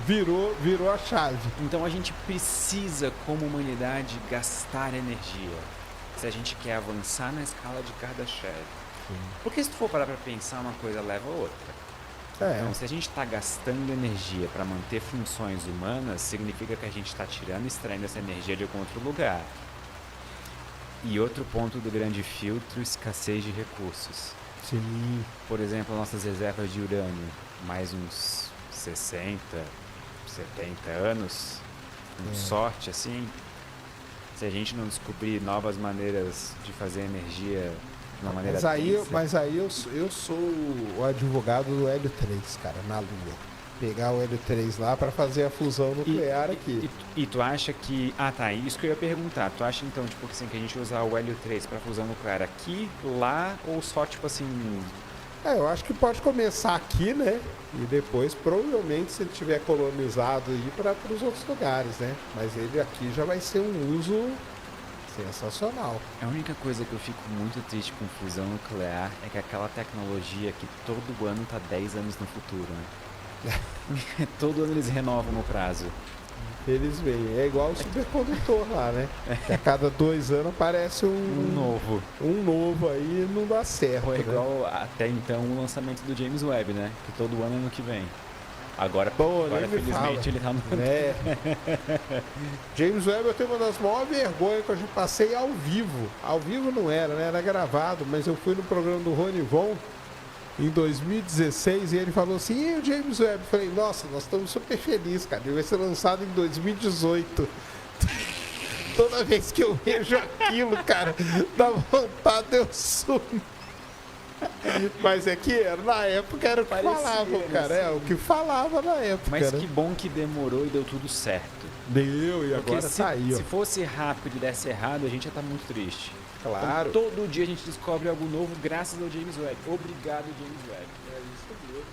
virou a chave. Então a gente precisa, como humanidade, gastar energia se a gente quer avançar na escala de Kardashev. Porque se tu for parar para pensar, uma coisa leva a outra. Então, se a gente está gastando energia para manter funções humanas, significa que a gente está tirando e extraindo essa energia de algum outro lugar. E outro ponto do grande filtro, escassez de recursos. Sim. Por exemplo, nossas reservas de urânio, mais uns 60, 70 anos, com sorte assim, se a gente não descobrir novas maneiras de fazer energia de uma maneira Mas aí eu sou o advogado do Hélio 3, cara, na Lua. Pegar o Hélio 3 lá para fazer a fusão nuclear aqui. E tu acha que... Ah, tá, isso que eu ia perguntar. Tu acha então, tipo assim, que a gente usar o Hélio 3 para fusão nuclear aqui, lá, ou só, tipo assim... Eu acho que pode começar aqui, né? E depois, provavelmente, se ele tiver colonizado, ir para os outros lugares, né? Mas ele aqui já vai ser um uso sensacional. A única coisa que eu fico muito triste com fusão nuclear é que aquela tecnologia que todo ano tá 10 anos no futuro, né? Todo ano eles renovam o prazo. Eles veem. É igual o supercondutor lá, né? Que a cada 2 anos aparece Um novo. Um novo aí e não dá certo. Foi né? igual até então o lançamento do James Webb, né? Que todo ano é ano que vem. Agora felizmente, ele tá no... James Webb, eu tenho uma das maiores vergonhas que eu já passei ao vivo. Ao vivo não era, né? Era gravado, mas eu fui no programa do Rony Von em 2016 e ele falou assim, e o James Webb? Eu falei, nossa, nós estamos super felizes, cara. Ele vai ser lançado em 2018. Toda vez que eu vejo aquilo, cara, dá vontade de eu sumir. Mas é que na época era o que falavam, cara. É o que falava na época. Mas né? que bom que demorou e deu tudo certo. Deu, e Porque agora tá aí, ó. se fosse rápido e desse errado, a gente ia estar muito triste. Claro. Então, todo dia a gente descobre algo novo graças ao James Webb. Obrigado, James Webb. É isso mesmo.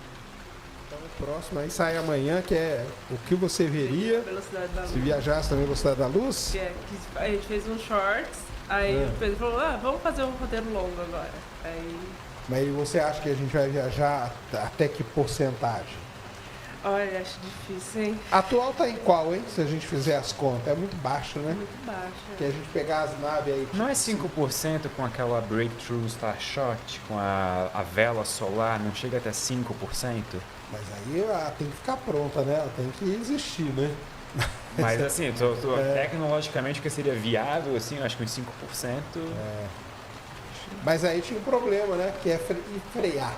Então o próximo aí sai amanhã, que é o que você veria se viajasse na velocidade da luz. Que a gente fez um shorts, aí o Pedro falou, vamos fazer um roteiro longo agora. Mas você acha que a gente vai viajar até que porcentagem? Olha, acho difícil, hein? Atual tá em qual, hein? Se a gente fizer as contas. É muito baixo, né? Muito baixo. Que a gente pegar as naves aí... Não é 5% com aquela Breakthrough Starshot, com a vela solar, não chega até 5%? Mas aí ela tem que ficar pronta, né? Ela tem que existir, né? Mas assim, tecnologicamente, o que seria viável, assim, eu acho que uns 5%... Mas aí tinha um problema, né? Que é frear.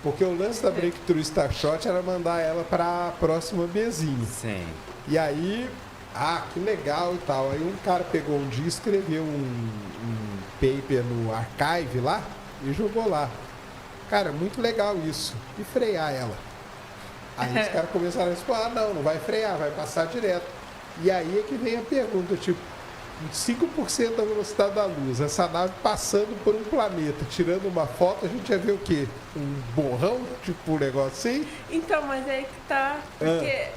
Porque o lance da Breakthrough Starshot era mandar ela para a próxima bezinha. Sim. E aí, que legal e tal. Aí um cara pegou um dia, escreveu um paper no Archive lá e jogou lá. Cara, muito legal isso. E frear ela. Aí os caras começaram a falar, não vai frear, vai passar direto. E aí é que vem a pergunta, tipo, 5% da velocidade da luz, essa nave passando por um planeta, tirando uma foto, a gente ia ver o quê? Um borrão, tipo um negócio assim? Então, mas é aí que tá, porque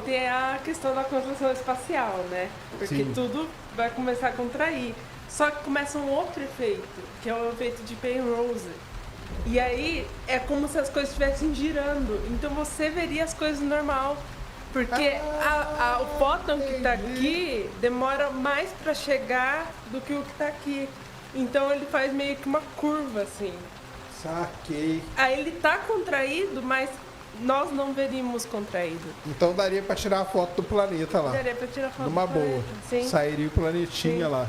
tem a questão da construção espacial, né? Porque Sim. tudo vai começar a contrair. Só que começa um outro efeito, que é o efeito de Penrose. E aí é como se as coisas estivessem girando. Então você veria as coisas normal. Porque o fóton que está aqui demora mais para chegar do que o que está aqui. Então ele faz meio que uma curva assim. Saquei. Aí ele está contraído, mas nós não veríamos contraído. Então daria para tirar a foto do planeta lá. Daria para tirar foto Numa do boa. planeta. Sim. Sairia o planetinha Sim. lá.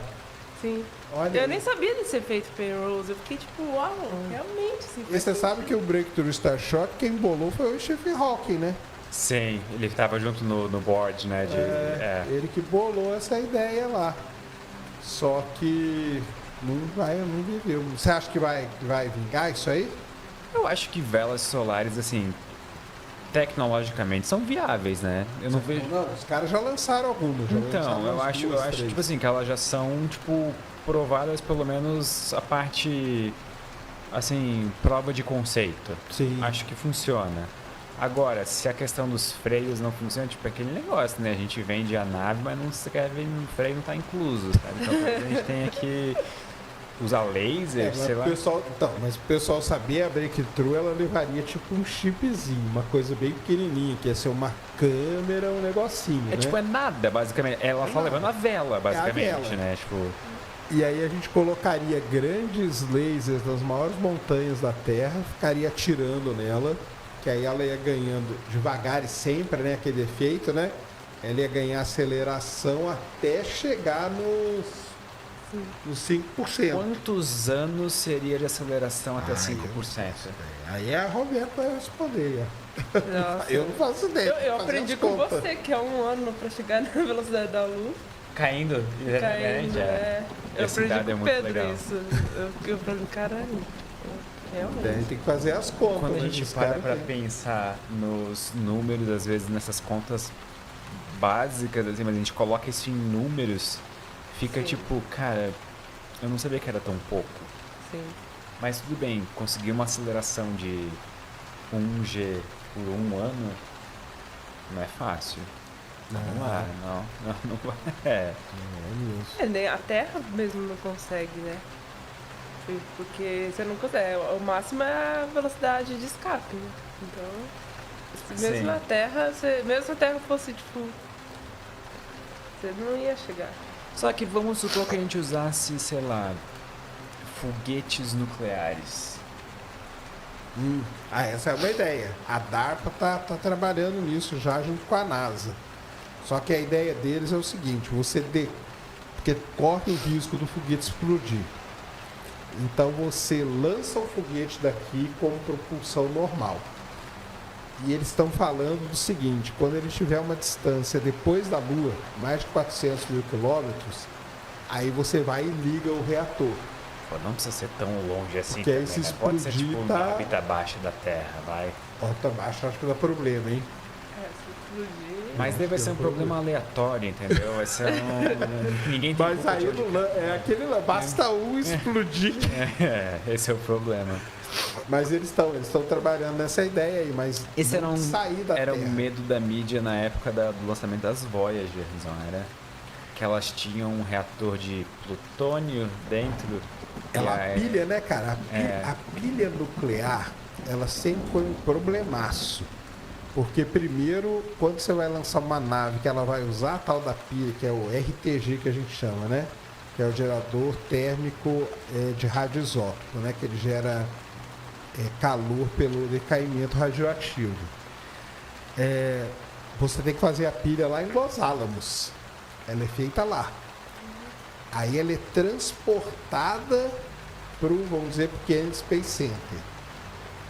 Sim. Olha Eu aí. nem sabia desse efeito Penrose. Eu fiquei tipo, uau, realmente. Sim, E você sabe que o Breakthrough Starshot, quem bolou foi o Stephen Hawking, né? Sim, ele estava junto no board, né? Ele que bolou essa ideia lá. Só que não viveu. Você acha que vai vingar isso aí? Eu acho que velas solares, assim, tecnologicamente são viáveis, né? Eu não vejo... Não, os caras já lançaram algumas. Então, eu acho três. tipo assim, que elas já são, tipo, provadas pelo menos a parte assim, prova de conceito. Sim. Acho que funciona. Agora, se a questão dos freios não funciona, tipo aquele negócio, né? A gente vende a nave, mas não escreve, o freio não tá incluso, sabe? Então talvez a gente tenha que usar laser, Mas sei o lá. pessoal, então, mas o pessoal sabia, a Breakthrough ela levaria tipo um chipzinho, uma coisa bem pequenininha, que ia ser uma câmera, um negocinho, É né? tipo, é nada, basicamente. Ela só nada. levando a vela, basicamente, vela. né? Tipo, E aí a gente colocaria grandes lasers nas maiores montanhas da Terra, ficaria atirando nela, que aí ela ia ganhando devagar e sempre, né? Aquele efeito, né? Ela ia ganhar aceleração até chegar nos 5%. quantos anos seria de aceleração até 5%? Aí a Roberta vai responder. Nossa. Eu não faço ideia. Eu fazer aprendi as com contas. você que é 1 ano pra chegar na velocidade da luz. Caindo? Caindo, Eu Esse aprendi dado com é o muito Pedro legal. isso. Eu falei, caralho. Realmente. Daí tem que fazer as contas. Quando a né? gente Os para caras pra têm. pensar nos números, às vezes nessas contas básicas, assim, mas a gente coloca isso em números, fica Sim. tipo, cara, eu não sabia que era tão pouco. Sim. Mas tudo bem, conseguir uma aceleração de 1G por 1 ano não é fácil. Vamos lá, não vai. É isso. Nem a Terra mesmo não consegue, né? Porque você não consegue. O máximo é a velocidade de escape, né? Então, mesmo Sim. na Terra, mesmo se a Terra fosse, tipo. Você não ia chegar. Só que vamos supor que a gente usasse, sei lá, foguetes nucleares. Essa é uma ideia. A DARPA tá trabalhando nisso já junto com a NASA. Só que a ideia deles é o seguinte, porque corre o risco do foguete explodir. Então você lança o foguete daqui com propulsão normal. E eles estão falando do seguinte, quando ele estiver uma distância depois da Lua, mais de 400 mil quilômetros, aí você vai e liga o reator. Pô, não precisa ser tão longe assim Porque aí também, se né? Pode ser explodir, tipo tá- na órbita baixa da Terra, vai. Órbita baixa, acho que dá problema, hein? Se explodir. Mas daí vai ser um problema aleatório, entendeu? Vai ser ninguém tem Mas culpa aí de- é aquele lá, basta um explodir. esse é o problema. Mas eles estão trabalhando nessa ideia aí, mas Esse não sair da era Terra. um medo da mídia na época do lançamento das Voyager, não era? Que elas tinham um reator de plutônio dentro. Ela e a aí- pilha, né, cara? É. A pilha nuclear, ela sempre foi um problemaço. Porque primeiro, quando você vai lançar uma nave que ela vai usar a tal da pilha, que é o RTG que a gente chama, né? Que é o gerador térmico de radioisótopo, né? Que ele gera calor pelo decaimento radioativo. Você tem que fazer a pilha lá em Los Alamos. Ela é feita lá. Aí ela é transportada para o, vamos dizer, pro Kennedy Space Center.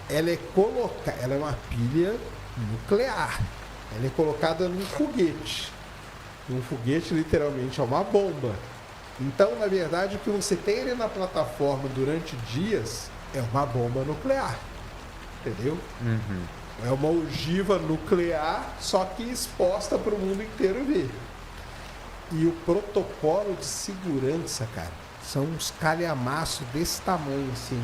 Ela é uma pilha nuclear. Ela é colocada num foguete. Um foguete literalmente é uma bomba. Então, na verdade, o que você tem ali na plataforma durante dias é uma bomba nuclear. Entendeu? Uhum. É uma ogiva nuclear, só que exposta para o mundo inteiro ver. E o protocolo de segurança, cara, são uns calhamaços desse tamanho, assim.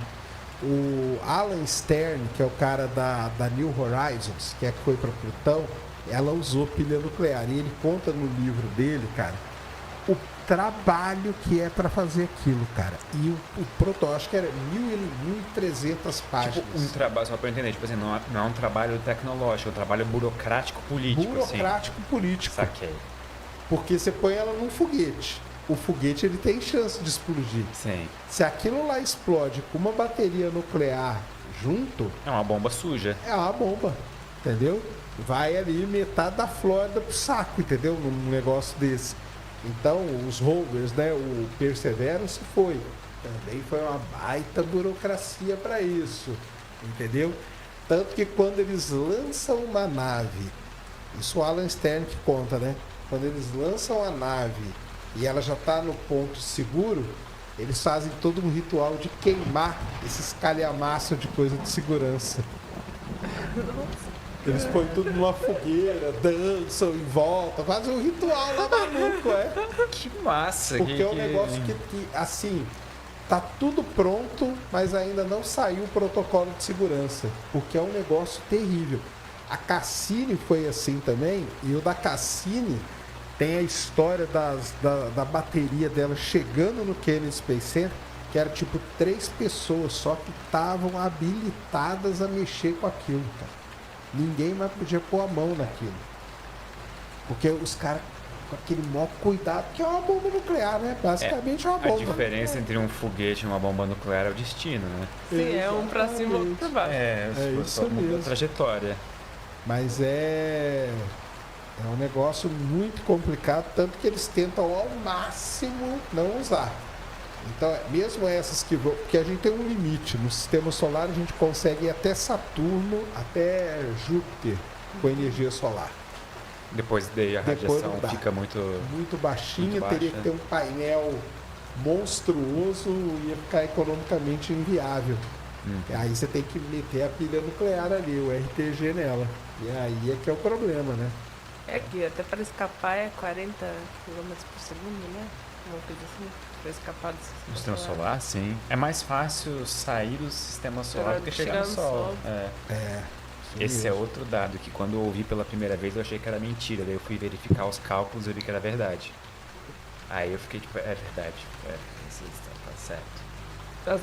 O Alan Stern, que é o cara da New Horizons, que foi para Plutão, ela usou pilha nuclear. E ele conta no livro dele, cara, o trabalho que é para fazer aquilo, cara. E o protocolo, acho que era 1.300 páginas. Tipo, um trabalho, só pra eu entender, tipo assim, não é um trabalho tecnológico, é um trabalho burocrático político, burocrático político. assim. Saquei. Porque você põe ela num foguete. O foguete ele tem chance de explodir. Sim. Se aquilo lá explode com uma bateria nuclear junto, É uma bomba suja. é uma bomba, entendeu? Vai ali metade da Flórida pro saco, entendeu? Num negócio desse. Então, os rovers, né? O Perseverance foi. Também foi uma baita burocracia para isso, entendeu? Tanto que quando eles lançam uma nave, isso o Alan Stern que conta, né? Quando eles lançam a nave e ela já está no ponto seguro, eles fazem todo um ritual de queimar esses calhamaços de coisa de segurança. Eles põem tudo numa fogueira, dançam em volta, fazem um ritual lá maluco, Que massa. Porque é um negócio que, assim, tá tudo pronto, mas ainda não saiu o protocolo de segurança, porque é um negócio terrível. A Cassini foi assim também, e o da Cassini tem a história da bateria dela chegando no Kennedy Space Center, que era tipo 3 pessoas só que estavam habilitadas a mexer com aquilo, cara. Ninguém mais podia pôr a mão naquilo. Porque os caras com aquele maior cuidado, que é uma bomba nuclear, né? Basicamente é uma bomba. A diferença entre um foguete e uma bomba nuclear é o destino, né? Sim, é um pra cima, outro pra baixo. isso só muda mesmo. a trajetória. Mas é um negócio muito complicado, tanto que eles tentam ao máximo não usar. Então, mesmo essas que vão... Porque a gente tem um limite. No sistema solar, a gente consegue ir até Saturno, até Júpiter, com energia solar. Depois daí a Depois radiação não dá. fica muito baixinha, muito teria baixa. que ter um painel monstruoso, ia ficar economicamente inviável. Aí você tem que meter a pilha nuclear ali, o RTG nela. E aí é que é o problema, né? É que até para escapar é 40 km por segundo, né? Uma coisa assim, para escapar do No sistema solar, sim. É mais fácil sair do sistema solar do que chegar no chegar no Sol. Sol. Esse é outro dado que quando eu ouvi pela primeira vez eu achei que era mentira. Daí eu fui verificar os cálculos e vi que era verdade. Aí eu fiquei tipo, é verdade. Isso tá certo.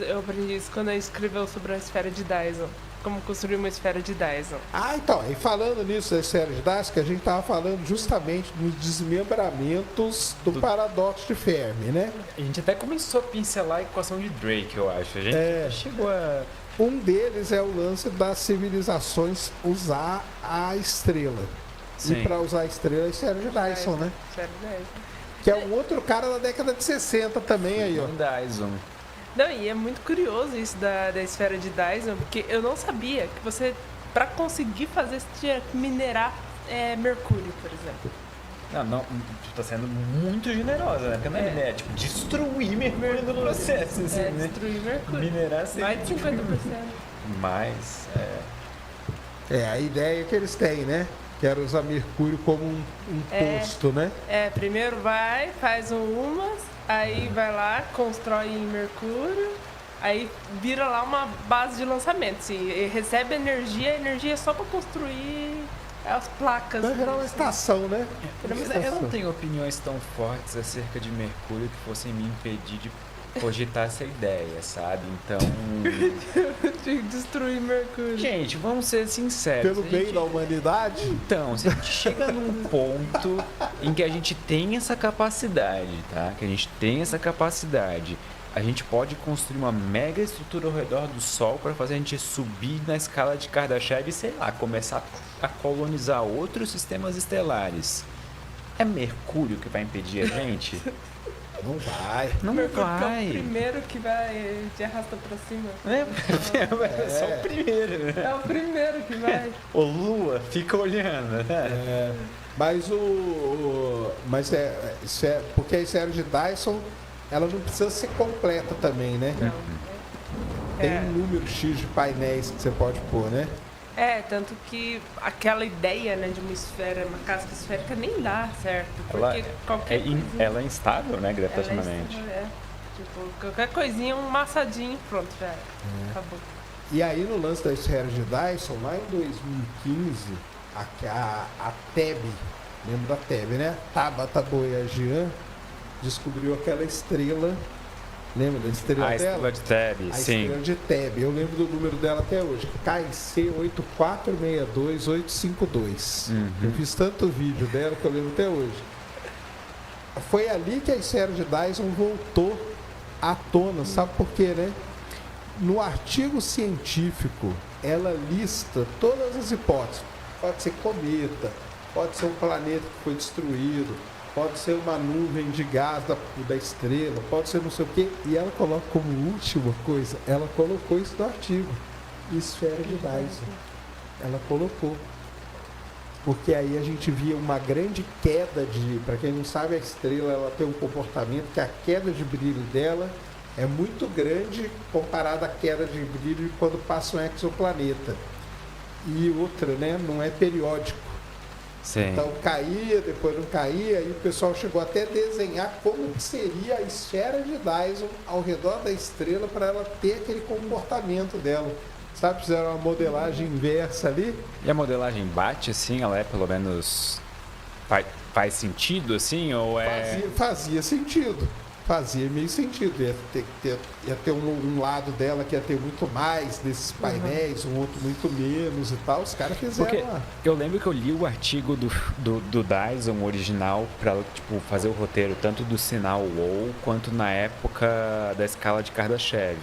Eu aprendi isso quando eu escreveu sobre a esfera de Dyson. Como construir uma esfera de Dyson. Então, e falando nisso das séries de Dyson, que a gente estava falando justamente dos desmembramentos do paradoxo de Fermi, né? A gente até começou a pincelar a equação de Drake, eu acho. A gente chegou a... Um deles é o lance das civilizações usar a estrela. Sim. E para usar a estrela é a esfera de Dyson, né? Esfera de Dyson. Que é um outro cara da década de 60 também aí, ó. Dyson. Não, e é muito curioso isso da esfera de Dyson, porque eu não sabia que você, para conseguir fazer, você tinha que minerar mercúrio, por exemplo. Não, tu tá sendo muito generosa, né? Porque não é tipo, destruir mercúrio no processo, assim, né? Destruir mercúrio. Minerar sem... Mais de 50%. Mas, A ideia que eles têm, né? Que era usar mercúrio como um posto, né? Primeiro vai, faz umas, aí vai lá, constrói em mercúrio, aí vira lá uma base de lançamento. Assim, e recebe energia, a energia é só para construir as placas. Vai virar uma estação, né? mas eu não tenho opiniões tão fortes acerca de mercúrio que fossem me impedir de cogitar essa ideia, sabe? Então... de destruir mercúrio. Gente, vamos ser sinceros. Pelo bem da humanidade. Então, se a gente chega num ponto em que a gente tem essa capacidade, tá? Que a gente tem essa capacidade, a gente pode construir uma mega estrutura ao redor do Sol para fazer a gente subir na escala de Kardashev e, sei lá, começar a colonizar outros sistemas estelares. É Mercúrio que vai impedir a gente? Não vai. Não Mercúrio que é o vai. primeiro que vai te arrasta pra cima. É só o primeiro, né? É o primeiro que vai. Ô Lua, fica olhando, né? Mas isso é porque a esfera de Dyson, ela não precisa ser completa também, né? Tem um número X de painéis que você pode pôr, né? Tanto que aquela ideia, né, de uma esfera, uma casca esférica nem dá certo. Porque qualquer coisinha... Ela é instável, né, ela é gravitacionalmente. instável, Tipo, qualquer coisinha, um massadinho, pronto, já era. Acabou. E aí no lance da esfera de Dyson, lá em 2015, a TEB, lembra da TEB, né? Tabata Boyajian descobriu aquela estrela. Lembra da estrela A dela? estrela de Tebe, A sim. estrela de Tebe. Eu lembro do número dela até hoje. KC 8462852. Eu fiz tanto vídeo dela que eu lembro até hoje. Foi ali que a esfera de Dyson voltou à tona. Sabe por quê, né? No artigo científico, ela lista todas as hipóteses. Pode ser cometa, pode ser um planeta que foi destruído, pode ser uma nuvem de gás da estrela, pode ser não sei o quê. E ela coloca como última coisa, ela colocou isso no artigo. Esfera de Dyson. Ela colocou. Porque aí a gente via uma grande queda de... Para quem não sabe, a estrela ela tem um comportamento que a queda de brilho dela é muito grande comparada à queda de brilho quando passa um exoplaneta. E outra, né? Não é periódico. Sim. Então caía, depois não caía, e o pessoal chegou até a desenhar como que seria a esfera de Dyson ao redor da estrela para ela ter aquele comportamento dela. Sabe, fizeram uma modelagem inversa ali. E a modelagem bate, assim? Ela é pelo menos... Faz sentido, assim? Ou é... Fazia sentido. Fazia meio sentido. Ia ter um lado dela que ia ter muito mais desses painéis, um outro muito menos e tal. Os caras fizeram Porque lá. eu lembro que eu li o artigo do Dyson original para tipo, fazer o roteiro tanto do sinal WoW quanto na época da escala de Kardashev.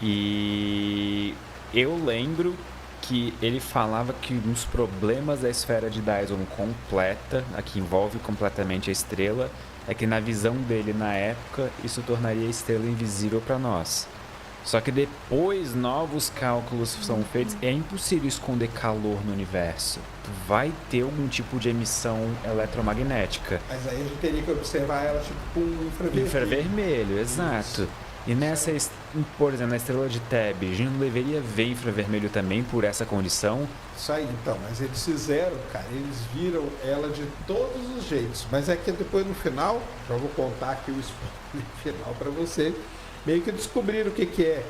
E eu lembro que ele falava que um dos problemas da esfera de Dyson completa, a que envolve completamente a estrela, é que na visão dele na época isso tornaria a estrela invisível para nós. Só que depois novos cálculos são feitos, é impossível esconder calor no universo. Tu vai ter algum tipo de emissão eletromagnética. Mas aí a gente teria que observar ela tipo com um infravermelho. Infravermelho, exato. E nessa, por exemplo, na estrela de Teb, a gente não deveria ver infravermelho também por essa condição? Isso aí, então, mas eles fizeram, cara, eles viram ela de todos os jeitos. Mas é que depois no final, já vou contar aqui o spoiler final para você, meio que descobriram o que é.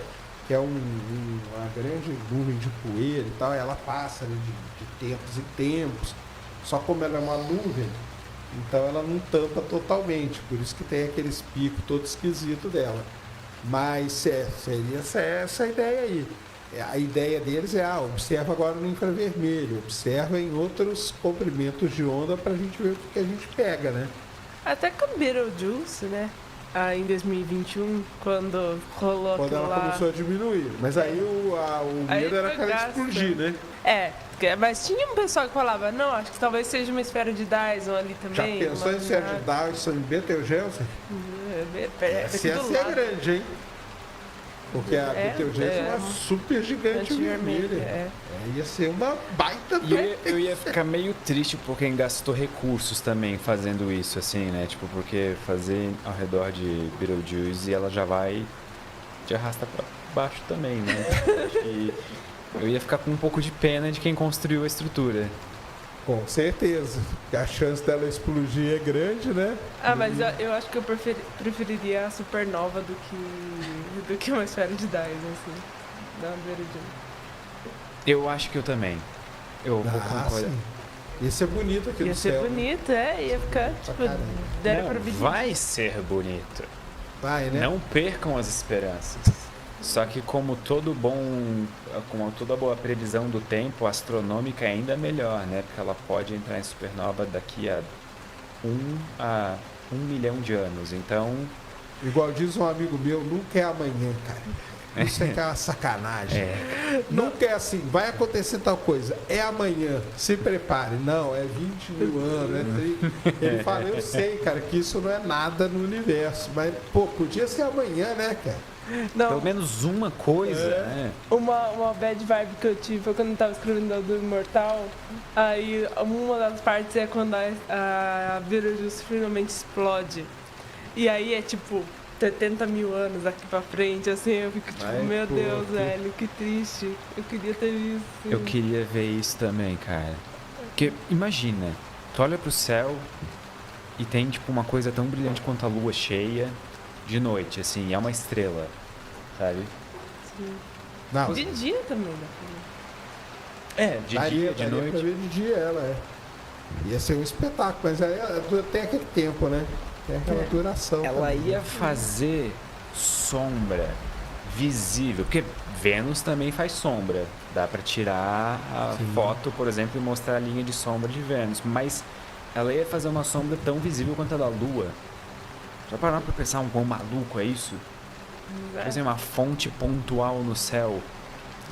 Que é uma grande nuvem de poeira e tal, e ela passa ali de tempos em tempos. Só como ela é uma nuvem, então ela não tampa totalmente, por isso que tem aqueles picos todo esquisito dela. Mas seria essa a ideia aí. A ideia deles é, observa agora no infravermelho, observa em outros comprimentos de onda para a gente ver o que a gente pega, né? Até com o Beetlejuice, né? Em 2021, quando rolou Quando aquilo ela lá. começou a diminuir. Mas aí o Aí medo era foi que ela gasto. explodir, né? Mas tinha um pessoal que falava, não, acho que talvez seja uma esfera de Dyson ali Já também. pensou em ser de Dyson em Betelgeuse? Essa ia ser grande, hein? Porque a Betelgeuse é uma super gigante vermelha. Ia ser uma baita E eu ia ficar meio triste porque quem gastou recursos também fazendo isso, assim, né? Tipo, porque fazer ao redor de Beetlejuice ela já vai te arrasta pra baixo também, né? E eu ia ficar com um pouco de pena de quem construiu a estrutura. Com certeza. Porque a chance dela explodir é grande, né? Mas eu acho que eu preferiria a supernova do que uma esfera de Dyson, assim. Da Beetlejuice. Eu acho que eu também. Eu vou concordar. Sim. Ia ser bonito aqui Ia no ser céu. bonito, ia ficar, tipo, caramba. dera Não, pra vir. vai ser bonito. Vai, né? Não percam as esperanças. Só que como toda boa previsão do tempo, astronômica é ainda melhor, né? Porque ela pode entrar em supernova daqui a 1 milhão de anos. Então, Igual diz um amigo meu, nunca é amanhã, cara. Isso é que é uma sacanagem. Nunca é assim, vai acontecer tal coisa, é amanhã, se prepare. Não, é 20 mil anos, é 30. Ele fala, eu sei, cara, que isso não é nada no universo, mas, pô, podia ser amanhã, né, cara? Não, pelo menos uma coisa, né? uma bad vibe que eu tive foi quando eu tava escrevendo do Imortal. Aí uma das partes é quando a Beetlejuice finalmente explode. E aí é tipo 70 mil anos daqui pra frente, assim, eu fico tipo, meu Deus, velho, que triste. Eu queria ter visto. Eu queria ver isso também, cara. Porque imagina, tu olha pro céu e tem tipo uma coisa tão brilhante quanto a lua cheia de noite, assim, é uma estrela, sabe? Sim. Não, De dia também, né? De dia, de daria noite. pra ver de dia ela, Ia ser um espetáculo, mas aí tem aquele tempo, né? Tem aquela duração. Ela também. ia fazer sombra visível, porque Vênus também faz sombra. Dá pra tirar a foto, por exemplo, e mostrar a linha de sombra de Vênus, mas ela ia fazer uma sombra tão visível quanto a da Lua. Já pararam pra pensar um quão maluco é isso? Fazer uma fonte pontual no céu,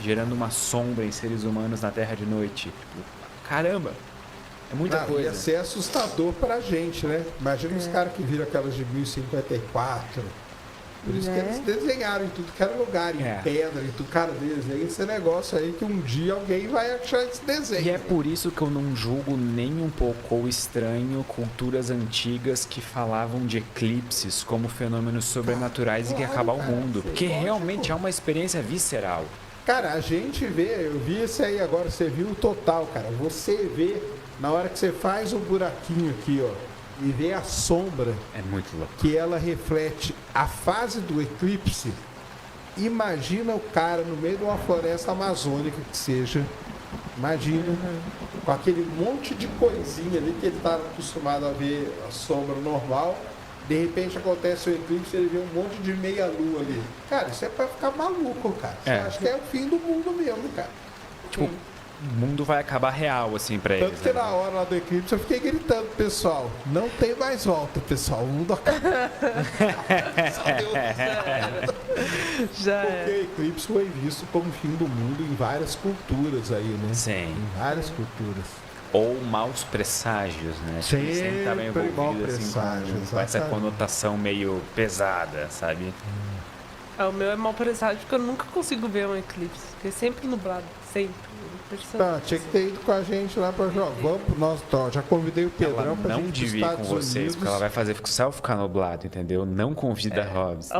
gerando uma sombra em seres humanos na Terra de noite. Tipo, caramba! É muita coisa. Ia ser assustador pra gente, né? Imagina os caras que viram aquelas de 1054. Por isso que eles desenharam em tudo que era lugar, em pedra, em tudo. Cara, desenha esse negócio aí que um dia alguém vai achar esse desenho. E é por isso que eu não julgo nem um pouco ou estranho culturas antigas que falavam de eclipses como fenômenos sobrenaturais e que ia acabar o mundo. Porque realmente é uma experiência visceral. Cara, a gente vê, eu vi isso aí agora, você viu o total, cara. Você vê Na hora que você faz o buraquinho aqui, ó, e vê a sombra É muito louco. que ela reflete a fase do eclipse, imagina o cara no meio de uma floresta amazônica que seja. Imagina, com aquele monte de coisinha ali que ele está acostumado a ver a sombra normal. De repente acontece o eclipse e ele vê um monte de meia-lua ali. Cara, isso é pra ficar maluco, cara. Você acha que é o fim do mundo mesmo, cara. Tipo, o mundo vai acabar real, assim, pra eles. Tanto que né? na hora lá do eclipse eu fiquei gritando, pessoal, não tem mais volta, pessoal. O mundo acabou. Só Deus Já Porque é. o eclipse foi visto como o fim do mundo em várias culturas aí, né? Sim. Em várias culturas. Ou maus presságios, né? Tipo, sempre tava Sempre mau envolvido assim, presságio, com essa exatamente. conotação meio pesada, sabe? O meu é mal presságio porque eu nunca consigo ver um eclipse. Porque é sempre nublado. Sempre. Tá, tinha que ter ido com a gente lá pra jogar. Vamos, nós, ó, já convidei o Pedrão Ela pra não gente ir pros devia ir com Estados vocês, Unidos. porque ela vai fazer o céu ficar nublado, entendeu? Não convida a Hobbs.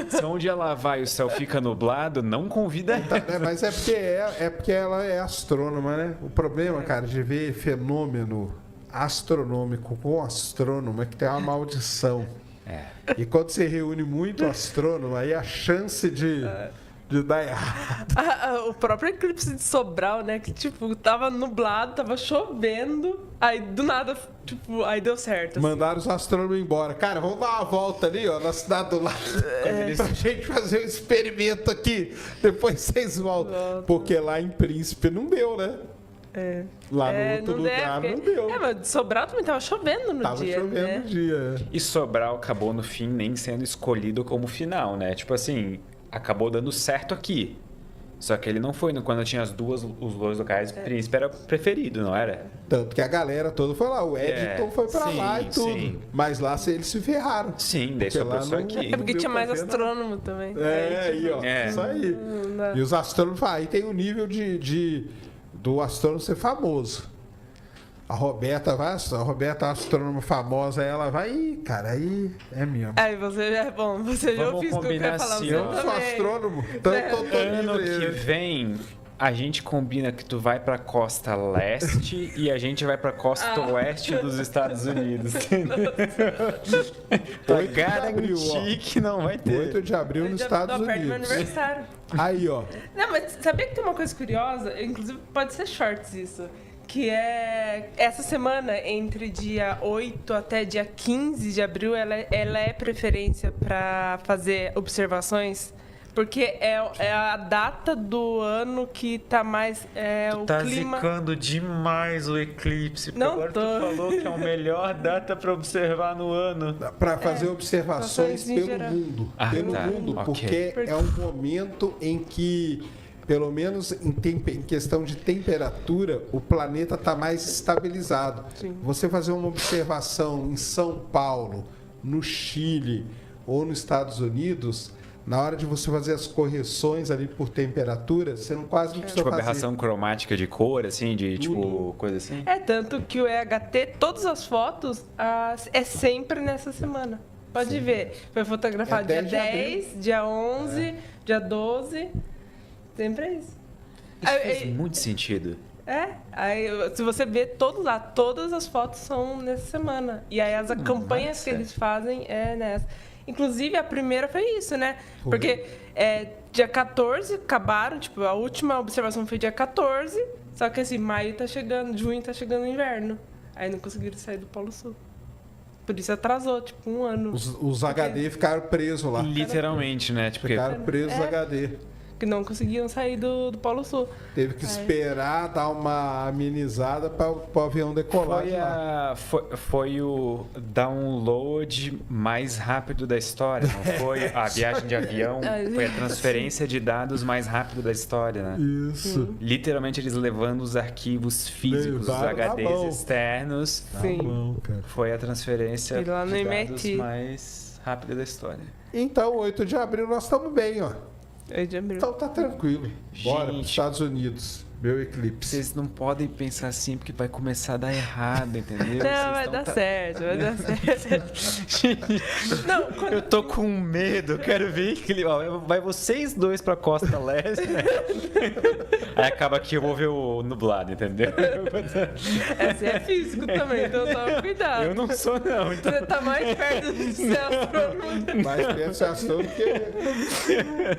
Se onde ela vai e o céu fica nublado, não convida ela. É, mas é porque ela é astrônoma, né? O problema, cara, de ver fenômeno astronômico com astrônomo é que tem uma maldição. É. E quando você reúne muito astrônomo, aí a chance de dar errado. O próprio eclipse de Sobral, né? Que, tipo, tava nublado, tava chovendo. Aí, do nada, tipo, aí deu certo. assim. Mandaram os astrônomos embora. Cara, vamos dar uma volta ali, ó, na cidade do lado. Pra gente fazer um experimento aqui. Depois vocês voltam. Volta. Porque lá em Príncipe não deu, né? É. Lá no outro não lugar deve, não porque- deu. É, mas de Sobral também tava chovendo no Tava dia, chovendo né? no dia. E Sobral acabou no fim nem sendo escolhido como final, né? Tipo assim, acabou dando certo aqui. Só que ele não foi quando tinha os dois locais, o Príncipe era preferido, não era? Tanto que a galera toda foi lá. O Edson foi pra sim, lá e tudo. sim. Mas lá eles se ferraram. Sim, daí Porque sobrou lá só não- aqui. É porque deu tinha mais pra ver, astrônomo também. Aí, ó. É. Isso aí. Não dá. E os astrônomos, aí tem o nível do astrônomo ser famoso. A Roberta vai, a Roberta é uma astrônoma famosa, ela vai, ih, cara, aí é mesmo. Aí você já é bom, você já Vamos fiz o que eu combinar quero falar. assim, Você ó. Eu sou também. astrônomo, tanto eu tô Ano livre. que vem, a gente combina que tu vai pra costa leste e a gente vai pra costa oeste dos Estados Unidos. Pra 8 de abril, ó. garantir que não vai ter. 8 de abril nos Já Estados tô perto do meu Unidos. aniversário. Aí, ó. Não, mas sabia que tem uma coisa curiosa? Inclusive, pode ser shorts isso. Que é essa semana, entre dia 8 até dia 15 de abril, ela é preferência para fazer observações, porque é a data do ano que tá mais. O Tá clima. zicando demais o eclipse. Porque Não agora tô. tu falou que é a melhor data pra observar no ano. Para fazer observações observações em pelo geral. mundo. Ah, Pelo tá. mundo, Ok. porque é um momento em que, pelo menos em questão de temperatura, o planeta está mais estabilizado. Sim. Você fazer uma observação em São Paulo, no Chile ou nos Estados Unidos, na hora de você fazer as correções ali por temperatura, você não quase não precisa Tipo, fazer. aberração cromática de cor, assim, de tipo, coisa assim. É tanto que o EHT, todas as fotos, é sempre nessa semana. Pode ver. Foi fotografado É dia 10 de abril. 10, dia 11, dia 12. Sempre é isso. Isso Aí- faz muito sentido. Aí se você ver todos lá, todas as fotos são nessa semana. E aí as campanhas massa. que eles fazem é nessa. Inclusive a primeira foi isso, né? Foi. Porque dia 14 acabaram, tipo, a última observação foi dia 14, só que assim, maio tá chegando, junho tá chegando o inverno. Aí não conseguiram sair do Polo Sul. Por isso atrasou, tipo, um ano. Os HD ficaram presos lá. Literalmente, né? Tipo, Ficaram presos É. HD. Que não conseguiam sair do Polo Sul. Teve que esperar dar uma amenizada para o avião decolar de lá. foi o download mais rápido da história, não foi a viagem de avião, foi a transferência de dados mais rápido da história, né? Isso. Literalmente eles levando os arquivos físicos, os Levaram na HDs mão. externos, Sim. Tá bom, cara. foi a transferência E lá no de dados MIT. mais rápida da história. Então, 8 de abril nós estamos bem, ó. Aí de abril. Então tá tranquilo. Bora para os Gente. Estados Unidos. Meu eclipse. Vocês não podem pensar assim, porque vai começar a dar errado, entendeu? Não, vai dar certo, vai dar certo. Não, quando... Eu tô com medo, quero ver que vai vocês dois pra Costa Leste, né? Aí acaba que eu vou ver o nublado, entendeu? Você é físico também, então toma cuidado. Eu não sou, não. Então... Você tá mais perto de ser astrônomo. Mais perto de ser astrônomo que...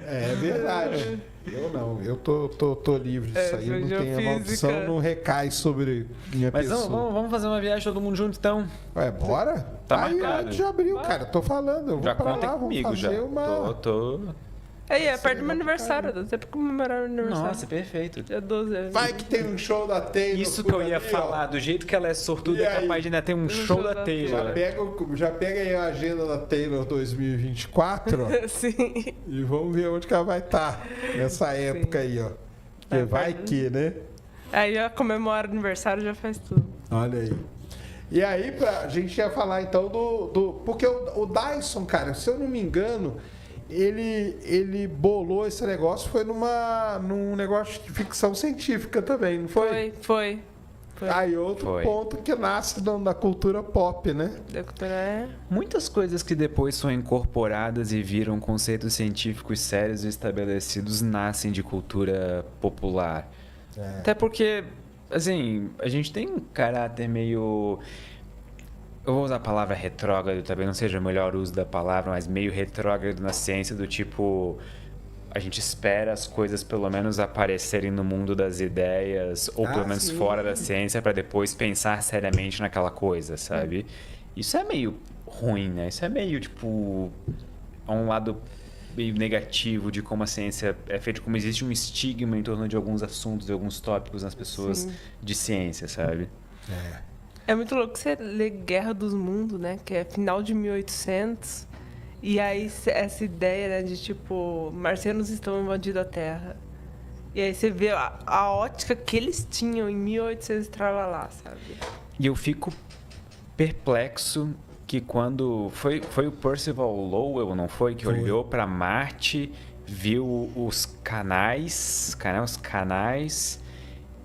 É verdade. Eu não, eu tô livre disso aí, eu não tenho a maldição, não recai sobre minha Mas pessoa. Vamos fazer uma viagem todo mundo junto, então. Ué, bora? Tá aí marcado. já abriu, cara, tô falando, eu vou Já pra contem lá, comigo, vamos fazer já. uma... Tô... Aí, é perto do meu aniversário, dá tempo pra comemorar o aniversário. Nossa, perfeito. Dia 12 anos. Vai que tem um show da Taylor. Isso que eu ia por ali, falar, ó. do jeito que ela é sortuda, E é aí? capaz de ainda ter um show da Taylor. Já pega aí a agenda da Taylor 2024, ó, Sim. e vamos ver onde que ela vai estar nessa época aí, ó. Porque vai que, né? Aí já comemora o aniversário, já faz tudo. Olha aí. E aí, a gente ia falar então porque o Dyson, cara, se eu não me engano, ele bolou esse negócio, foi num negócio de ficção científica também, não foi? Foi. Aí outro ponto que nasce da cultura pop, né? Da cultura é... Muitas coisas que depois são incorporadas e viram conceitos científicos sérios e estabelecidos nascem de cultura popular. É. Até porque, assim, a gente tem um caráter meio... Eu vou usar a palavra retrógrado, talvez não seja o melhor uso da palavra, mas meio retrógrado na ciência, do tipo... A gente espera as coisas pelo menos aparecerem no mundo das ideias, ou pelo menos sim. fora da ciência, para depois pensar seriamente naquela coisa, sabe? Isso é meio ruim, né? Isso é meio, tipo... um lado meio negativo de como a ciência é feita, como existe um estigma em torno de alguns assuntos, de alguns tópicos nas pessoas de ciência, sabe? É muito louco você ler Guerra dos Mundos, né? Que é final de 1800. E aí essa ideia, né, de tipo, marcianos estão invadindo a Terra. E aí você vê a ótica que eles tinham em 1800 tralalá, sabe? E eu fico perplexo que quando... Foi o Percival Lowell, não foi? Que olhou para Marte, viu os canais,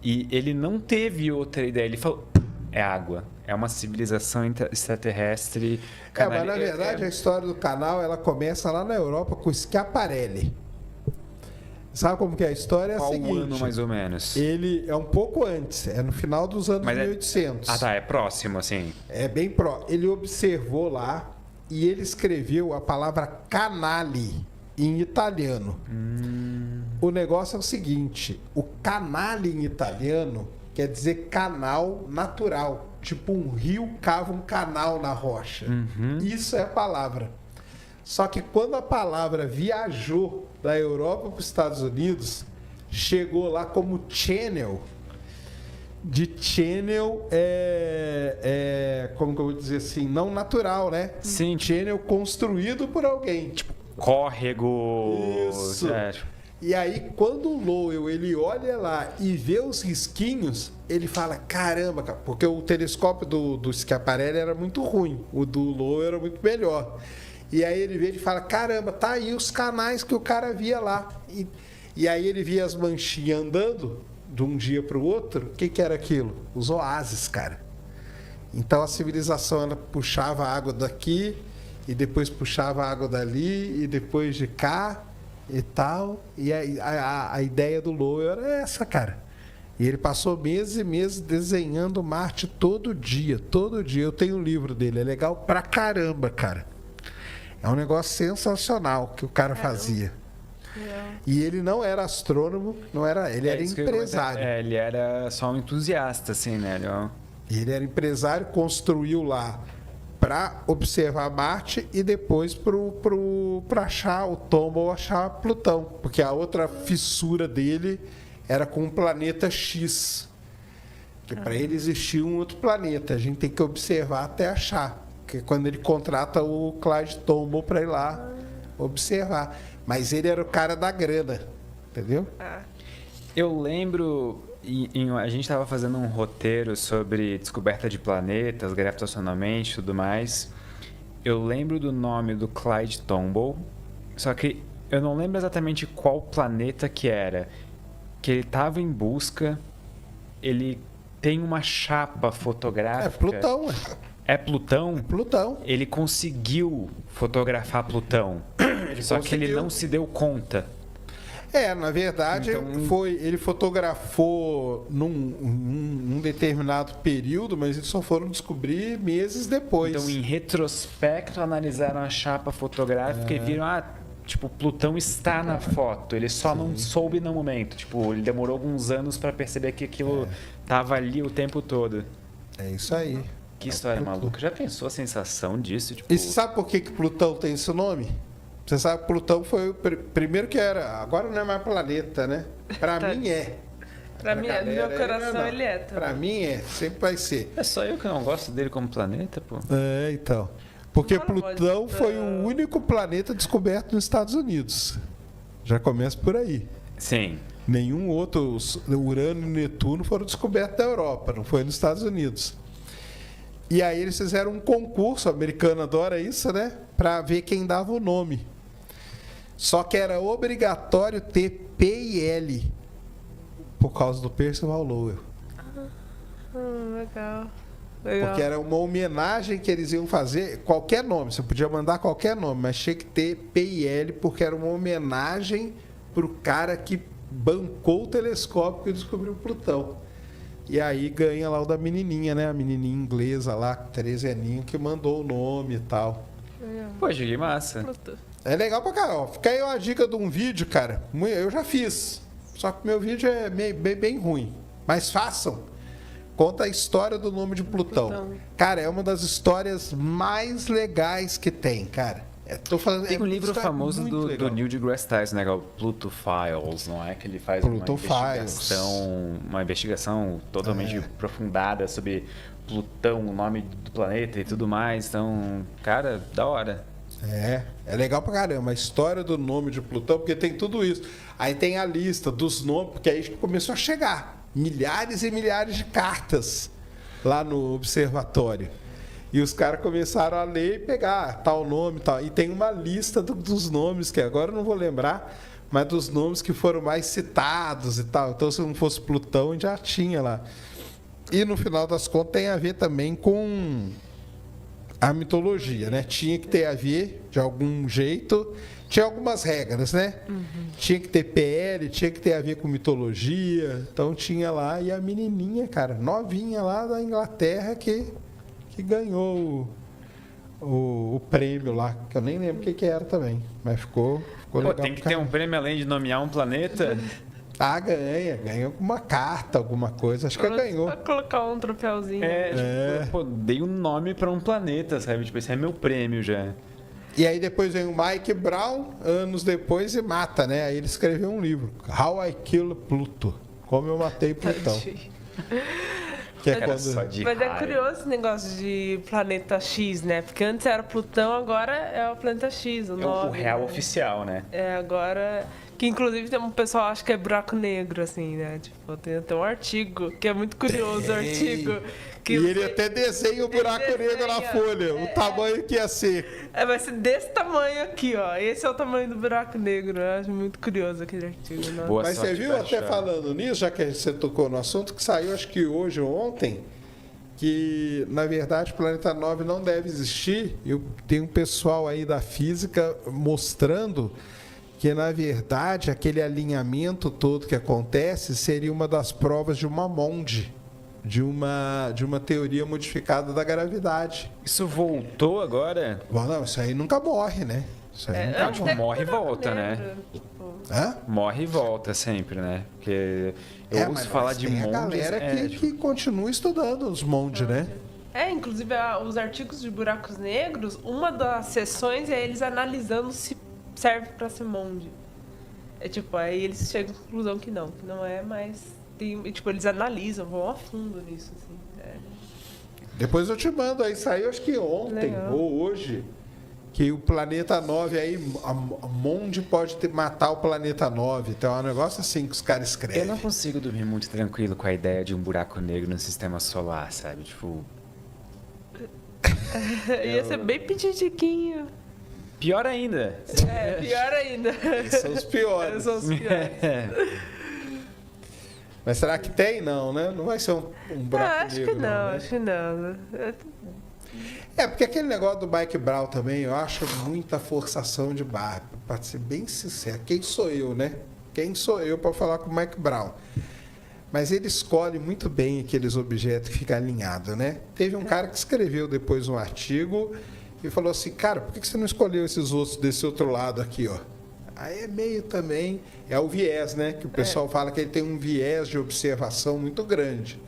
e ele não teve outra ideia. Ele falou, é água. É uma civilização extraterrestre. Mas na verdade a história do canal ela começa lá na Europa com o Schiaparelli. Sabe como que é a história? É a Qual seguinte, ano mais ou menos? Ele é um pouco antes, é no final dos anos 1800. Ah, tá, é próximo, assim. É bem Ele observou lá e ele escreveu a palavra canale em italiano. O negócio é o seguinte, o canale em italiano quer dizer canal natural. Tipo um rio cava um canal na rocha. Isso é a palavra. Só que quando a palavra viajou da Europa para os Estados Unidos, chegou lá como channel. De channel como que eu vou dizer assim, não natural, né? Sim. Channel construído por alguém. Tipo, córrego. Isso. E aí, quando o Lowell ele olha lá e vê os risquinhos, ele fala, caramba, cara, porque o telescópio do Schiaparelli era muito ruim, o do Lowell era muito melhor. E aí ele vê e fala, caramba, tá aí os canais que o cara via lá. E aí ele via as manchinhas andando de um dia para o outro. O que era aquilo? Os oásis, cara. Então a civilização ela puxava a água daqui e depois puxava a água dali e depois de cá e tal. E a ideia do Lowell era essa, cara. E ele passou meses e meses desenhando Marte todo dia. Todo dia. Eu tenho um livro dele. É legal pra caramba, cara. É um negócio sensacional que o cara fazia. E ele não era astrônomo, ele era empresário. Ele era só um entusiasta, assim, né? Ele era empresário, construiu lá para observar Marte e depois para achar o tombo ou achar Plutão. Porque a outra fissura dele era com o planeta X. Que para ele existia um outro planeta. A gente tem que observar até achar. Porque quando ele contrata o Clyde Tombaugh para ir lá observar. Mas ele era o cara da grana. Entendeu? Eu lembro... a gente estava fazendo um roteiro sobre descoberta de planetas, gravitacionalmente e tudo mais. Eu lembro do nome do Clyde Tombaugh, só que eu não lembro exatamente qual planeta que era. que ele estava em busca, ele tem uma chapa fotográfica. É Plutão, É Plutão? Plutão. Ele conseguiu fotografar Plutão, só que ele conseguiu. não se deu conta. Na verdade, Então- ele fotografou num determinado período, mas eles só foram descobrir meses depois. Então, em retrospecto, analisaram a chapa fotográfica e viram, tipo, Plutão está na foto. Ele só não soube no momento. Tipo, ele demorou alguns anos para perceber que aquilo tava ali o tempo todo. É isso aí. Que história Plutão. maluca. Já pensou a sensação disso? Tipo, E você sabe por que Plutão tem esse nome? Você sabe que Plutão foi o primeiro que era. Agora não é mais planeta, né? Pra Tá. mim é. Pra mim, no meu coração, ele é Pra também. mim é, sempre vai ser. é só eu que não gosto dele como planeta, pô. Então. Porque Fala, Plutão pode- foi o único planeta descoberto nos Estados Unidos. Já começa por aí. Sim. Nenhum outro, Urano e Netuno foram descobertos na Europa, não foi nos Estados Unidos. E aí eles fizeram um concurso, o americano adora isso, né? Para ver quem dava o nome. Só que era obrigatório ter P e L, por causa do Percival Lowell. Legal. Legal. Porque era uma homenagem que eles iam fazer, qualquer nome, você podia mandar qualquer nome, mas tinha que ter P e L, porque era uma homenagem pro cara que bancou o telescópio que descobriu Plutão. E aí ganha lá o da menininha, né? A menininha inglesa lá, 13 aninhos, que mandou o nome e tal. Legal. Poxa, que massa. É legal pra caramba. Fica aí uma dica de um vídeo, cara. Eu já fiz. Só que meu vídeo é bem ruim. Mas façam. Conta a história do nome de Plutão. Plutão. Cara, é uma das histórias mais legais que tem, cara. Tô falando, Tem um uma livro história famoso muito do legal. Neil deGrasse Tyson, né? Que é o Pluto Files, não é? Que ele faz Pluto uma investigação totalmente aprofundada sobre Plutão, o nome do planeta e tudo mais. Então, cara, da hora. É legal pra caramba. A história do nome de Plutão, porque tem tudo isso. Aí tem a lista dos nomes, porque aí começou a chegar milhares e milhares de cartas lá no observatório. E os caras começaram a ler e pegar tal nome e tal. E tem uma lista dos nomes, que agora eu não vou lembrar, mas dos nomes que foram mais citados e tal. Então, se não fosse Plutão, já tinha lá. E no final das contas tem a ver também com a mitologia, né? Tinha que ter a ver de algum jeito. Tinha algumas regras, né? Tinha que ter PL, tinha que ter a ver com mitologia. Então tinha lá. E a menininha, cara, novinha lá da Inglaterra que ganhou o prêmio lá. Que eu nem lembro o que era também. Mas ficou Pô, legal. tem que pra ter um caramba. prêmio além de nomear um planeta. Ganha uma carta, alguma coisa. Acho que ganhou. Vai colocar um troféuzinho. Tipo, pô, dei um nome pra um planeta, sabe? Tipo, esse é meu prêmio já. E aí depois vem o Mike Brown, anos depois, e mata, né? Aí ele escreveu um livro, How I Killed Pluto. Como eu matei Plutão. Que é Era só quando... de Mas é raiva. curioso esse negócio de planeta X, né? Porque antes era Plutão, agora é o planeta X, o É o nome. real né? oficial, né? É, agora. Que inclusive tem um pessoal que acha que é buraco negro, assim, né? Tipo, tem até um artigo, que é muito curioso o artigo. Que E ele até desenha o buraco Ele negro na desenha, folha, o tamanho que ia ser. vai ser desse tamanho aqui, ó. Esse é o tamanho do buraco negro. Eu acho muito curioso aquele artigo. Né? Boa Mas você sorte viu, pra até achar. falando nisso, já que você tocou no assunto, que saiu acho que hoje ou ontem, que na verdade o planeta 9 não deve existir. Tem um pessoal aí da física mostrando que na verdade aquele alinhamento todo que acontece seria uma das provas de uma MOND, de uma teoria modificada da gravidade. Isso voltou agora? Bom, não, isso aí nunca morre, né? Isso aí nunca Não, tipo, até morre e buraco volta, né? negro, tipo, Hã? Morre e volta sempre, né? Porque eu ouço falar de tem a mondes... galera que continua estudando os MOND, né? inclusive os artigos de buracos negros, uma das sessões é eles analisando se serve pra ser monde. É tipo, aí eles chegam à conclusão que não é, mas tipo, eles analisam, vão a fundo nisso, assim. Depois eu te mando aí, saiu acho que ontem Legal. ou hoje, que o planeta 9 aí, a MOND pode matar o planeta 9. Então é um negócio assim que os caras Eu escrevem. não consigo dormir muito tranquilo com a ideia de um buraco negro no sistema solar, sabe? Tipo, Ia ser bem petitiquinho. pior ainda. É, pior ainda. São os piores. São os piores. Mas será que tem? Não, né? Não vai ser um buraco Acho negro, que não, né? acho que não. Porque aquele negócio do Mike Brown também, eu acho muita forçação de barra. Para ser bem sincero, quem sou eu, né? Quem sou eu para falar com o Mike Brown? Mas ele escolhe muito bem aqueles objetos que ficam alinhados, né? Teve um cara que escreveu depois um artigo e falou assim, cara, por que você não escolheu esses outros desse outro lado aqui, ó? Aí é meio também, é o viés, né? Que o pessoal fala que ele tem um viés de observação muito grande.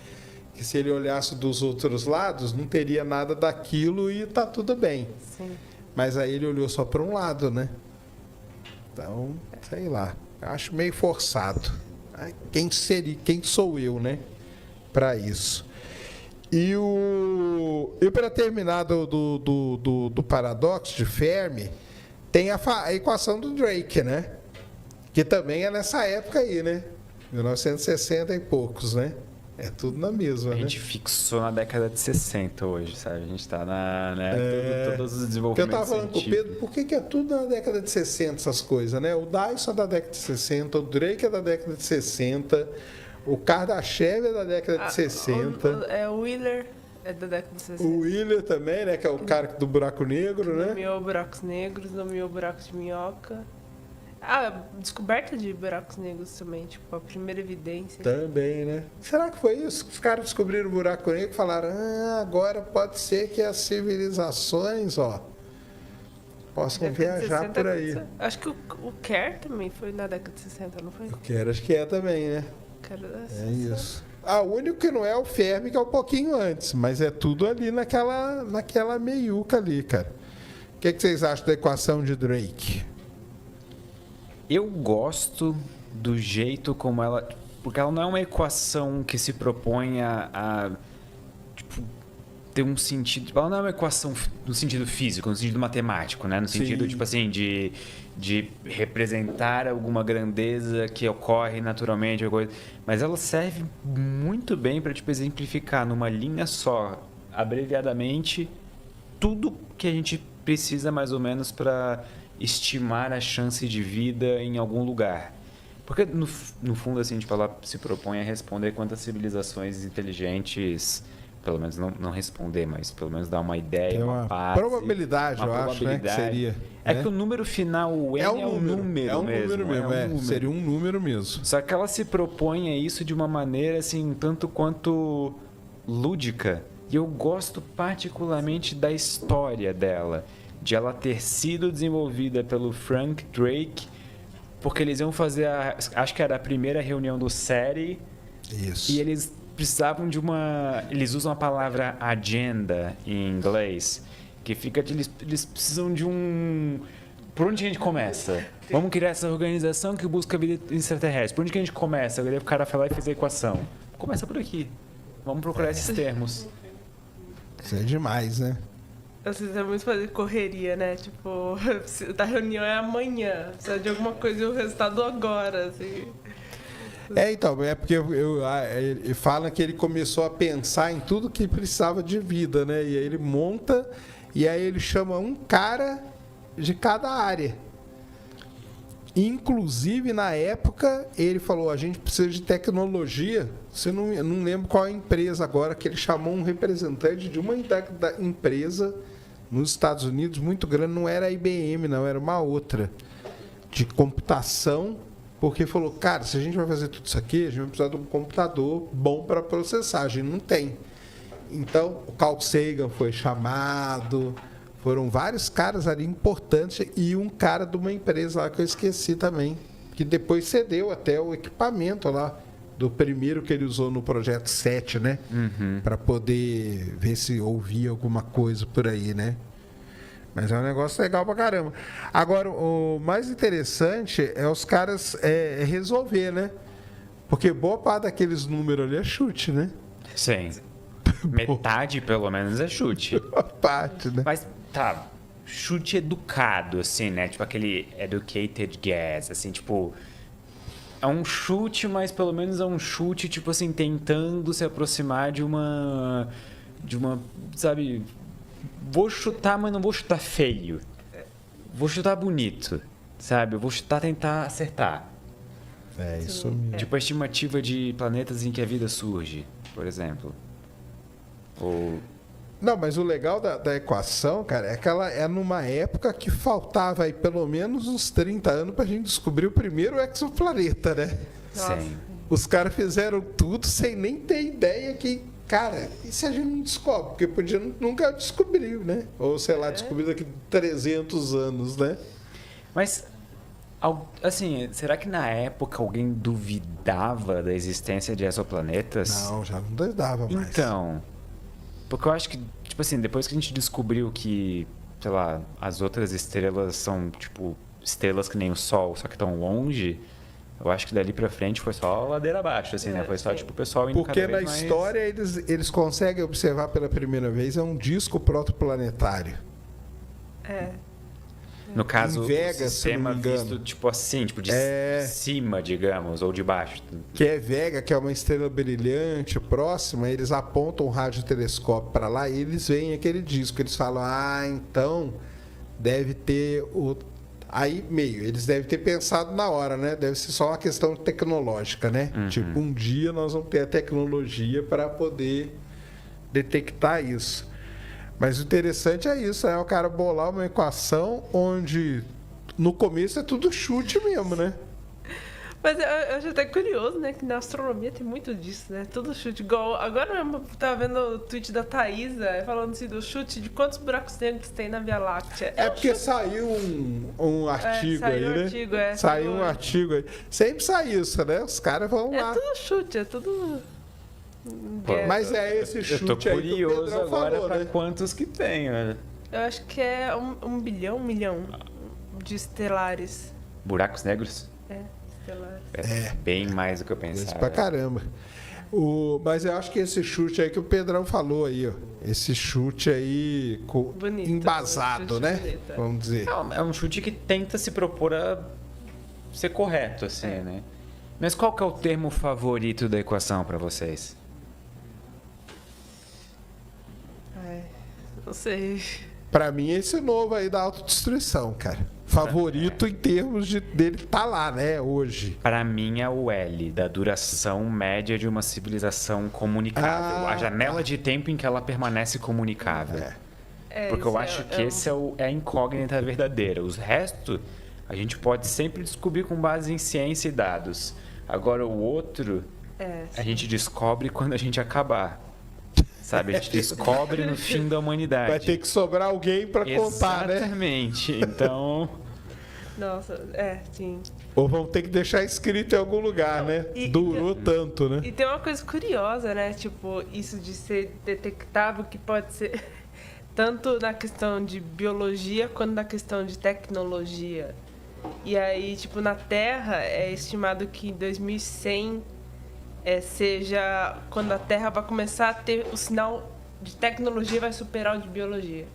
Que se ele olhasse dos outros lados, não teria nada daquilo e tá tudo bem. Sim. Mas aí ele olhou só para um lado, né? Então, sei lá, acho meio forçado. Quem sou eu, né? Para isso. E para terminar do paradoxo de Fermi, tem a equação do Drake, né? Que também é nessa época aí, né? 1960 e poucos, né? É tudo na mesma, A né? gente fixou na década de 60 hoje, sabe? A gente tá todos os Porque eu desenvolvimentos estava falando com o Pedro, por que é tudo na década de 60 essas coisas, né? O Dyson é da década de 60, o Drake é da década de 60, o Kardashev é da década de 60. O Wheeler é da década de 60. O Wheeler também, né? Que é o cara do buraco negro, né? Nomeou buracos negros, nomeou buracos de minhoca. Ah, descoberta de buracos negros também, tipo, a primeira evidência. Também, né? Será que foi isso? Os caras descobriram o buraco negro e falaram, agora pode ser que as civilizações, ó, possam Década de viajar 60, por aí. Acho que o Kerr também foi na década de 60, não foi? Eu quero, acho que é também, né? É isso. O único que não é o Fermi, que é um pouquinho antes, mas é tudo ali naquela meiuca ali, cara. O que vocês acham da equação de Drake? Eu gosto do jeito como ela... Porque ela não é uma equação que se propõe a tipo, ter um sentido... Ela não é uma equação no sentido físico, no sentido matemático, né? No sentido, tipo assim, de representar alguma grandeza que ocorre naturalmente. Mas ela serve muito bem para tipo, exemplificar numa linha só, abreviadamente, tudo que a gente precisa mais ou menos para estimar a chance de vida em algum lugar. Porque, no fundo, assim, tipo, ela se propõe a responder quantas civilizações inteligentes, pelo menos não responder, mas pelo menos dar uma ideia, Tem uma base, probabilidade, eu acho, né, que seria. É que o número final, o N é um número mesmo. Seria um número mesmo. Só que ela se propõe a isso de uma maneira, assim, tanto quanto lúdica. E eu gosto particularmente da história dela, de ela ter sido desenvolvida pelo Frank Drake, porque eles iam fazer acho que era a primeira reunião do SETI. Isso. E eles precisavam de uma... Eles usam a palavra agenda em inglês, que fica... Eles precisam de um... Por onde a gente começa? Vamos criar essa organização que busca a vida extraterrestre. Por onde que a gente começa? O cara foi lá e fez a equação. Começa por aqui. Vamos procurar esses termos. Isso é demais, né? Vocês é muito fazer correria, né? Tipo, a reunião é amanhã. Precisa de alguma coisa e o resultado agora, assim. Então, é porque ele fala que ele começou a pensar em tudo que precisava de vida, né? E aí ele monta e aí ele chama um cara de cada área. Inclusive, na época, ele falou, a gente precisa de tecnologia. Eu não lembro qual a empresa agora, que ele chamou um representante de uma empresa nos Estados Unidos muito grande, não era a IBM, não, era uma outra, de computação, porque falou, cara, se a gente vai fazer tudo isso aqui, a gente vai precisar de um computador bom para processar, a gente não tem. Então, o Carl Sagan foi chamado, foram vários caras ali importantes e um cara de uma empresa lá que eu esqueci também, que depois cedeu até o equipamento lá, do primeiro que ele usou no projeto 7, né? Uhum. Para poder ver se ouvia alguma coisa por aí, né? Mas é um negócio legal pra caramba. Agora, o mais interessante é os caras resolver, né? Porque boa parte daqueles números ali é chute, né? Sim. Metade, pelo menos, é chute. Boa parte, né? Mas, tá, chute educado, assim, né? Tipo aquele educated guess, assim, tipo... É um chute, mas pelo menos é um chute, tipo assim, tentando se aproximar de uma, sabe... Vou chutar, mas não vou chutar feio. Vou chutar bonito, sabe? Eu vou chutar, tentar acertar. É isso Sim. mesmo. Tipo a estimativa de planetas em que a vida surge, por exemplo. Ou... Não, mas o legal da equação, cara, é que ela é numa época que faltava aí pelo menos uns 30 anos pra gente descobrir o primeiro exoplaneta, né? Nossa. Sim. Os caras fizeram tudo sem nem ter ideia que, cara, e se a gente não descobre? Porque podia nunca descobrir, né? Ou, sei lá, descobrir daqui 300 anos, né? Mas, assim, será que na época alguém duvidava da existência de exoplanetas? Não, já não dava mais. Então, porque eu acho que, tipo assim, depois que a gente descobriu que, sei lá, as outras estrelas são, tipo, estrelas que nem o Sol, só que estão longe, eu acho que dali pra frente foi só ladeira abaixo, assim, né? Foi só, sim. tipo, o pessoal indo Porque cada na vez mais... história eles conseguem observar pela primeira vez é um disco protoplanetário. É. No caso, Em Vegas, o sistema se não me engano. visto, tipo assim, tipo de É. cima, digamos, ou de baixo. Que é Vega, que é uma estrela brilhante próxima, eles apontam o radiotelescópio para lá e eles veem aquele disco. Eles falam, então deve ter o. Aí, eles devem ter pensado na hora, né? Deve ser só uma questão tecnológica, né? Tipo, um dia nós vamos ter a tecnologia para poder detectar isso. Mas o interessante é isso, é o cara bolar uma equação onde no começo é tudo chute mesmo, né? Mas eu acho até curioso, né? Que na astronomia tem muito disso, né? Tudo chute. Igual, agora mesmo eu tava vendo o tweet da Thaisa falando assim do chute de quantos buracos negros tem na Via Láctea. É um porque chute. saiu um artigo saiu aí, um né? artigo, Saiu um saiu- artigo aí. Sempre sai isso, né? Os caras vão É lá. tudo chute, é tudo. Pô, Mas é esse Eu tô chute aí que o curioso Pedrão agora falou, pra né? quantos que tem, né? Eu acho que é um bilhão, de estelares. Buracos negros? É, estelares. É bem mais do que eu Isso pensava. pra caramba. Mas eu acho que esse chute aí que o Pedrão falou aí, ó. Esse chute aí Bonito, embasado, chute né? bonito, é. Vamos dizer. É um chute que tenta se propor a ser correto, assim, É. né? Mas qual que é o termo favorito da equação pra vocês? Ai, não sei. Pra mim, esse novo aí da autodestruição, cara. Favorito em termos dele tá lá, né? Hoje. Para mim é o L, da duração média de uma civilização comunicável. Ah, A janela de tempo em que ela permanece comunicável. Porque eu acho que esse é a incógnita verdadeira. Os restos a gente pode sempre descobrir com base em ciência e dados. Agora o outro a gente descobre quando a gente acabar. Sabe? A gente descobre no fim da humanidade. Vai ter que sobrar alguém pra contar, né? Exatamente. Então... Nossa, sim. Ou vão ter que deixar escrito em algum lugar, né? Durou tanto, né? E tem uma coisa curiosa, né? Tipo, isso de ser detectável que pode ser tanto na questão de biologia quanto na questão de tecnologia. E aí, tipo, na Terra é estimado que em 2100 seja quando a Terra vai começar a ter o sinal de tecnologia vai superar o de biologia.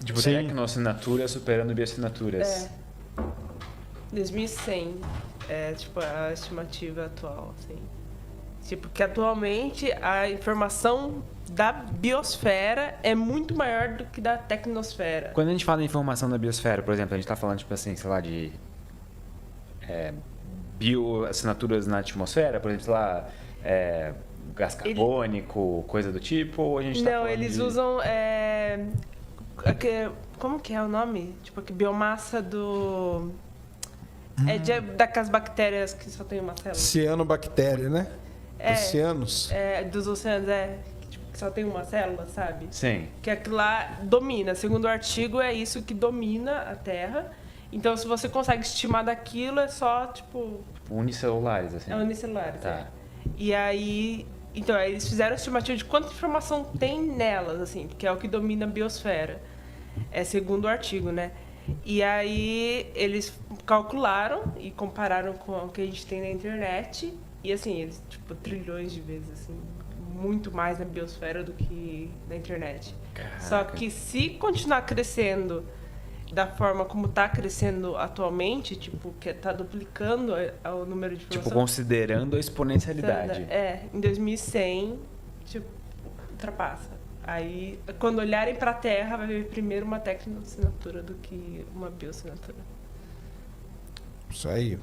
Tipo, sim. tecnoassinatura superando bioassinaturas. 2100 é tipo a estimativa atual, assim. Tipo, que atualmente a informação da biosfera é muito maior do que da tecnosfera. Quando a gente fala em informação da biosfera, por exemplo, a gente está falando, tipo assim, sei lá, de bioassinaturas na atmosfera, por exemplo, sei lá, gás carbônico, coisa do tipo, ou a gente tá Não, falando eles de... usam como que é o nome? Tipo, que biomassa do daquelas bactérias que só tem uma célula. Cianobactéria, né? Oceanos. Dos oceanos, que só tem uma célula, sabe? Sim. Que aquilo lá domina. Segundo o artigo, é isso que domina a Terra. Então, se você consegue estimar daquilo, é só, tipo... Unicelulares, assim. É unicelulares, Tá. E aí... Então, aí eles fizeram a estimativa de quanta informação tem nelas, assim, que é o que domina a biosfera. Segundo o artigo, né? E aí, eles calcularam e compararam com o que a gente tem na internet. E, assim, eles, tipo, trilhões de vezes, assim, muito mais na biosfera do que na internet. Caraca. Só que se continuar crescendo da forma como está crescendo atualmente, tipo, que está duplicando o número de Tipo, informações. considerando a exponencialidade. Em 2100, tipo, ultrapassa. Aí, quando olharem para a Terra, vai ver primeiro uma tecnoassinatura do que uma bioassinatura. Isso aí.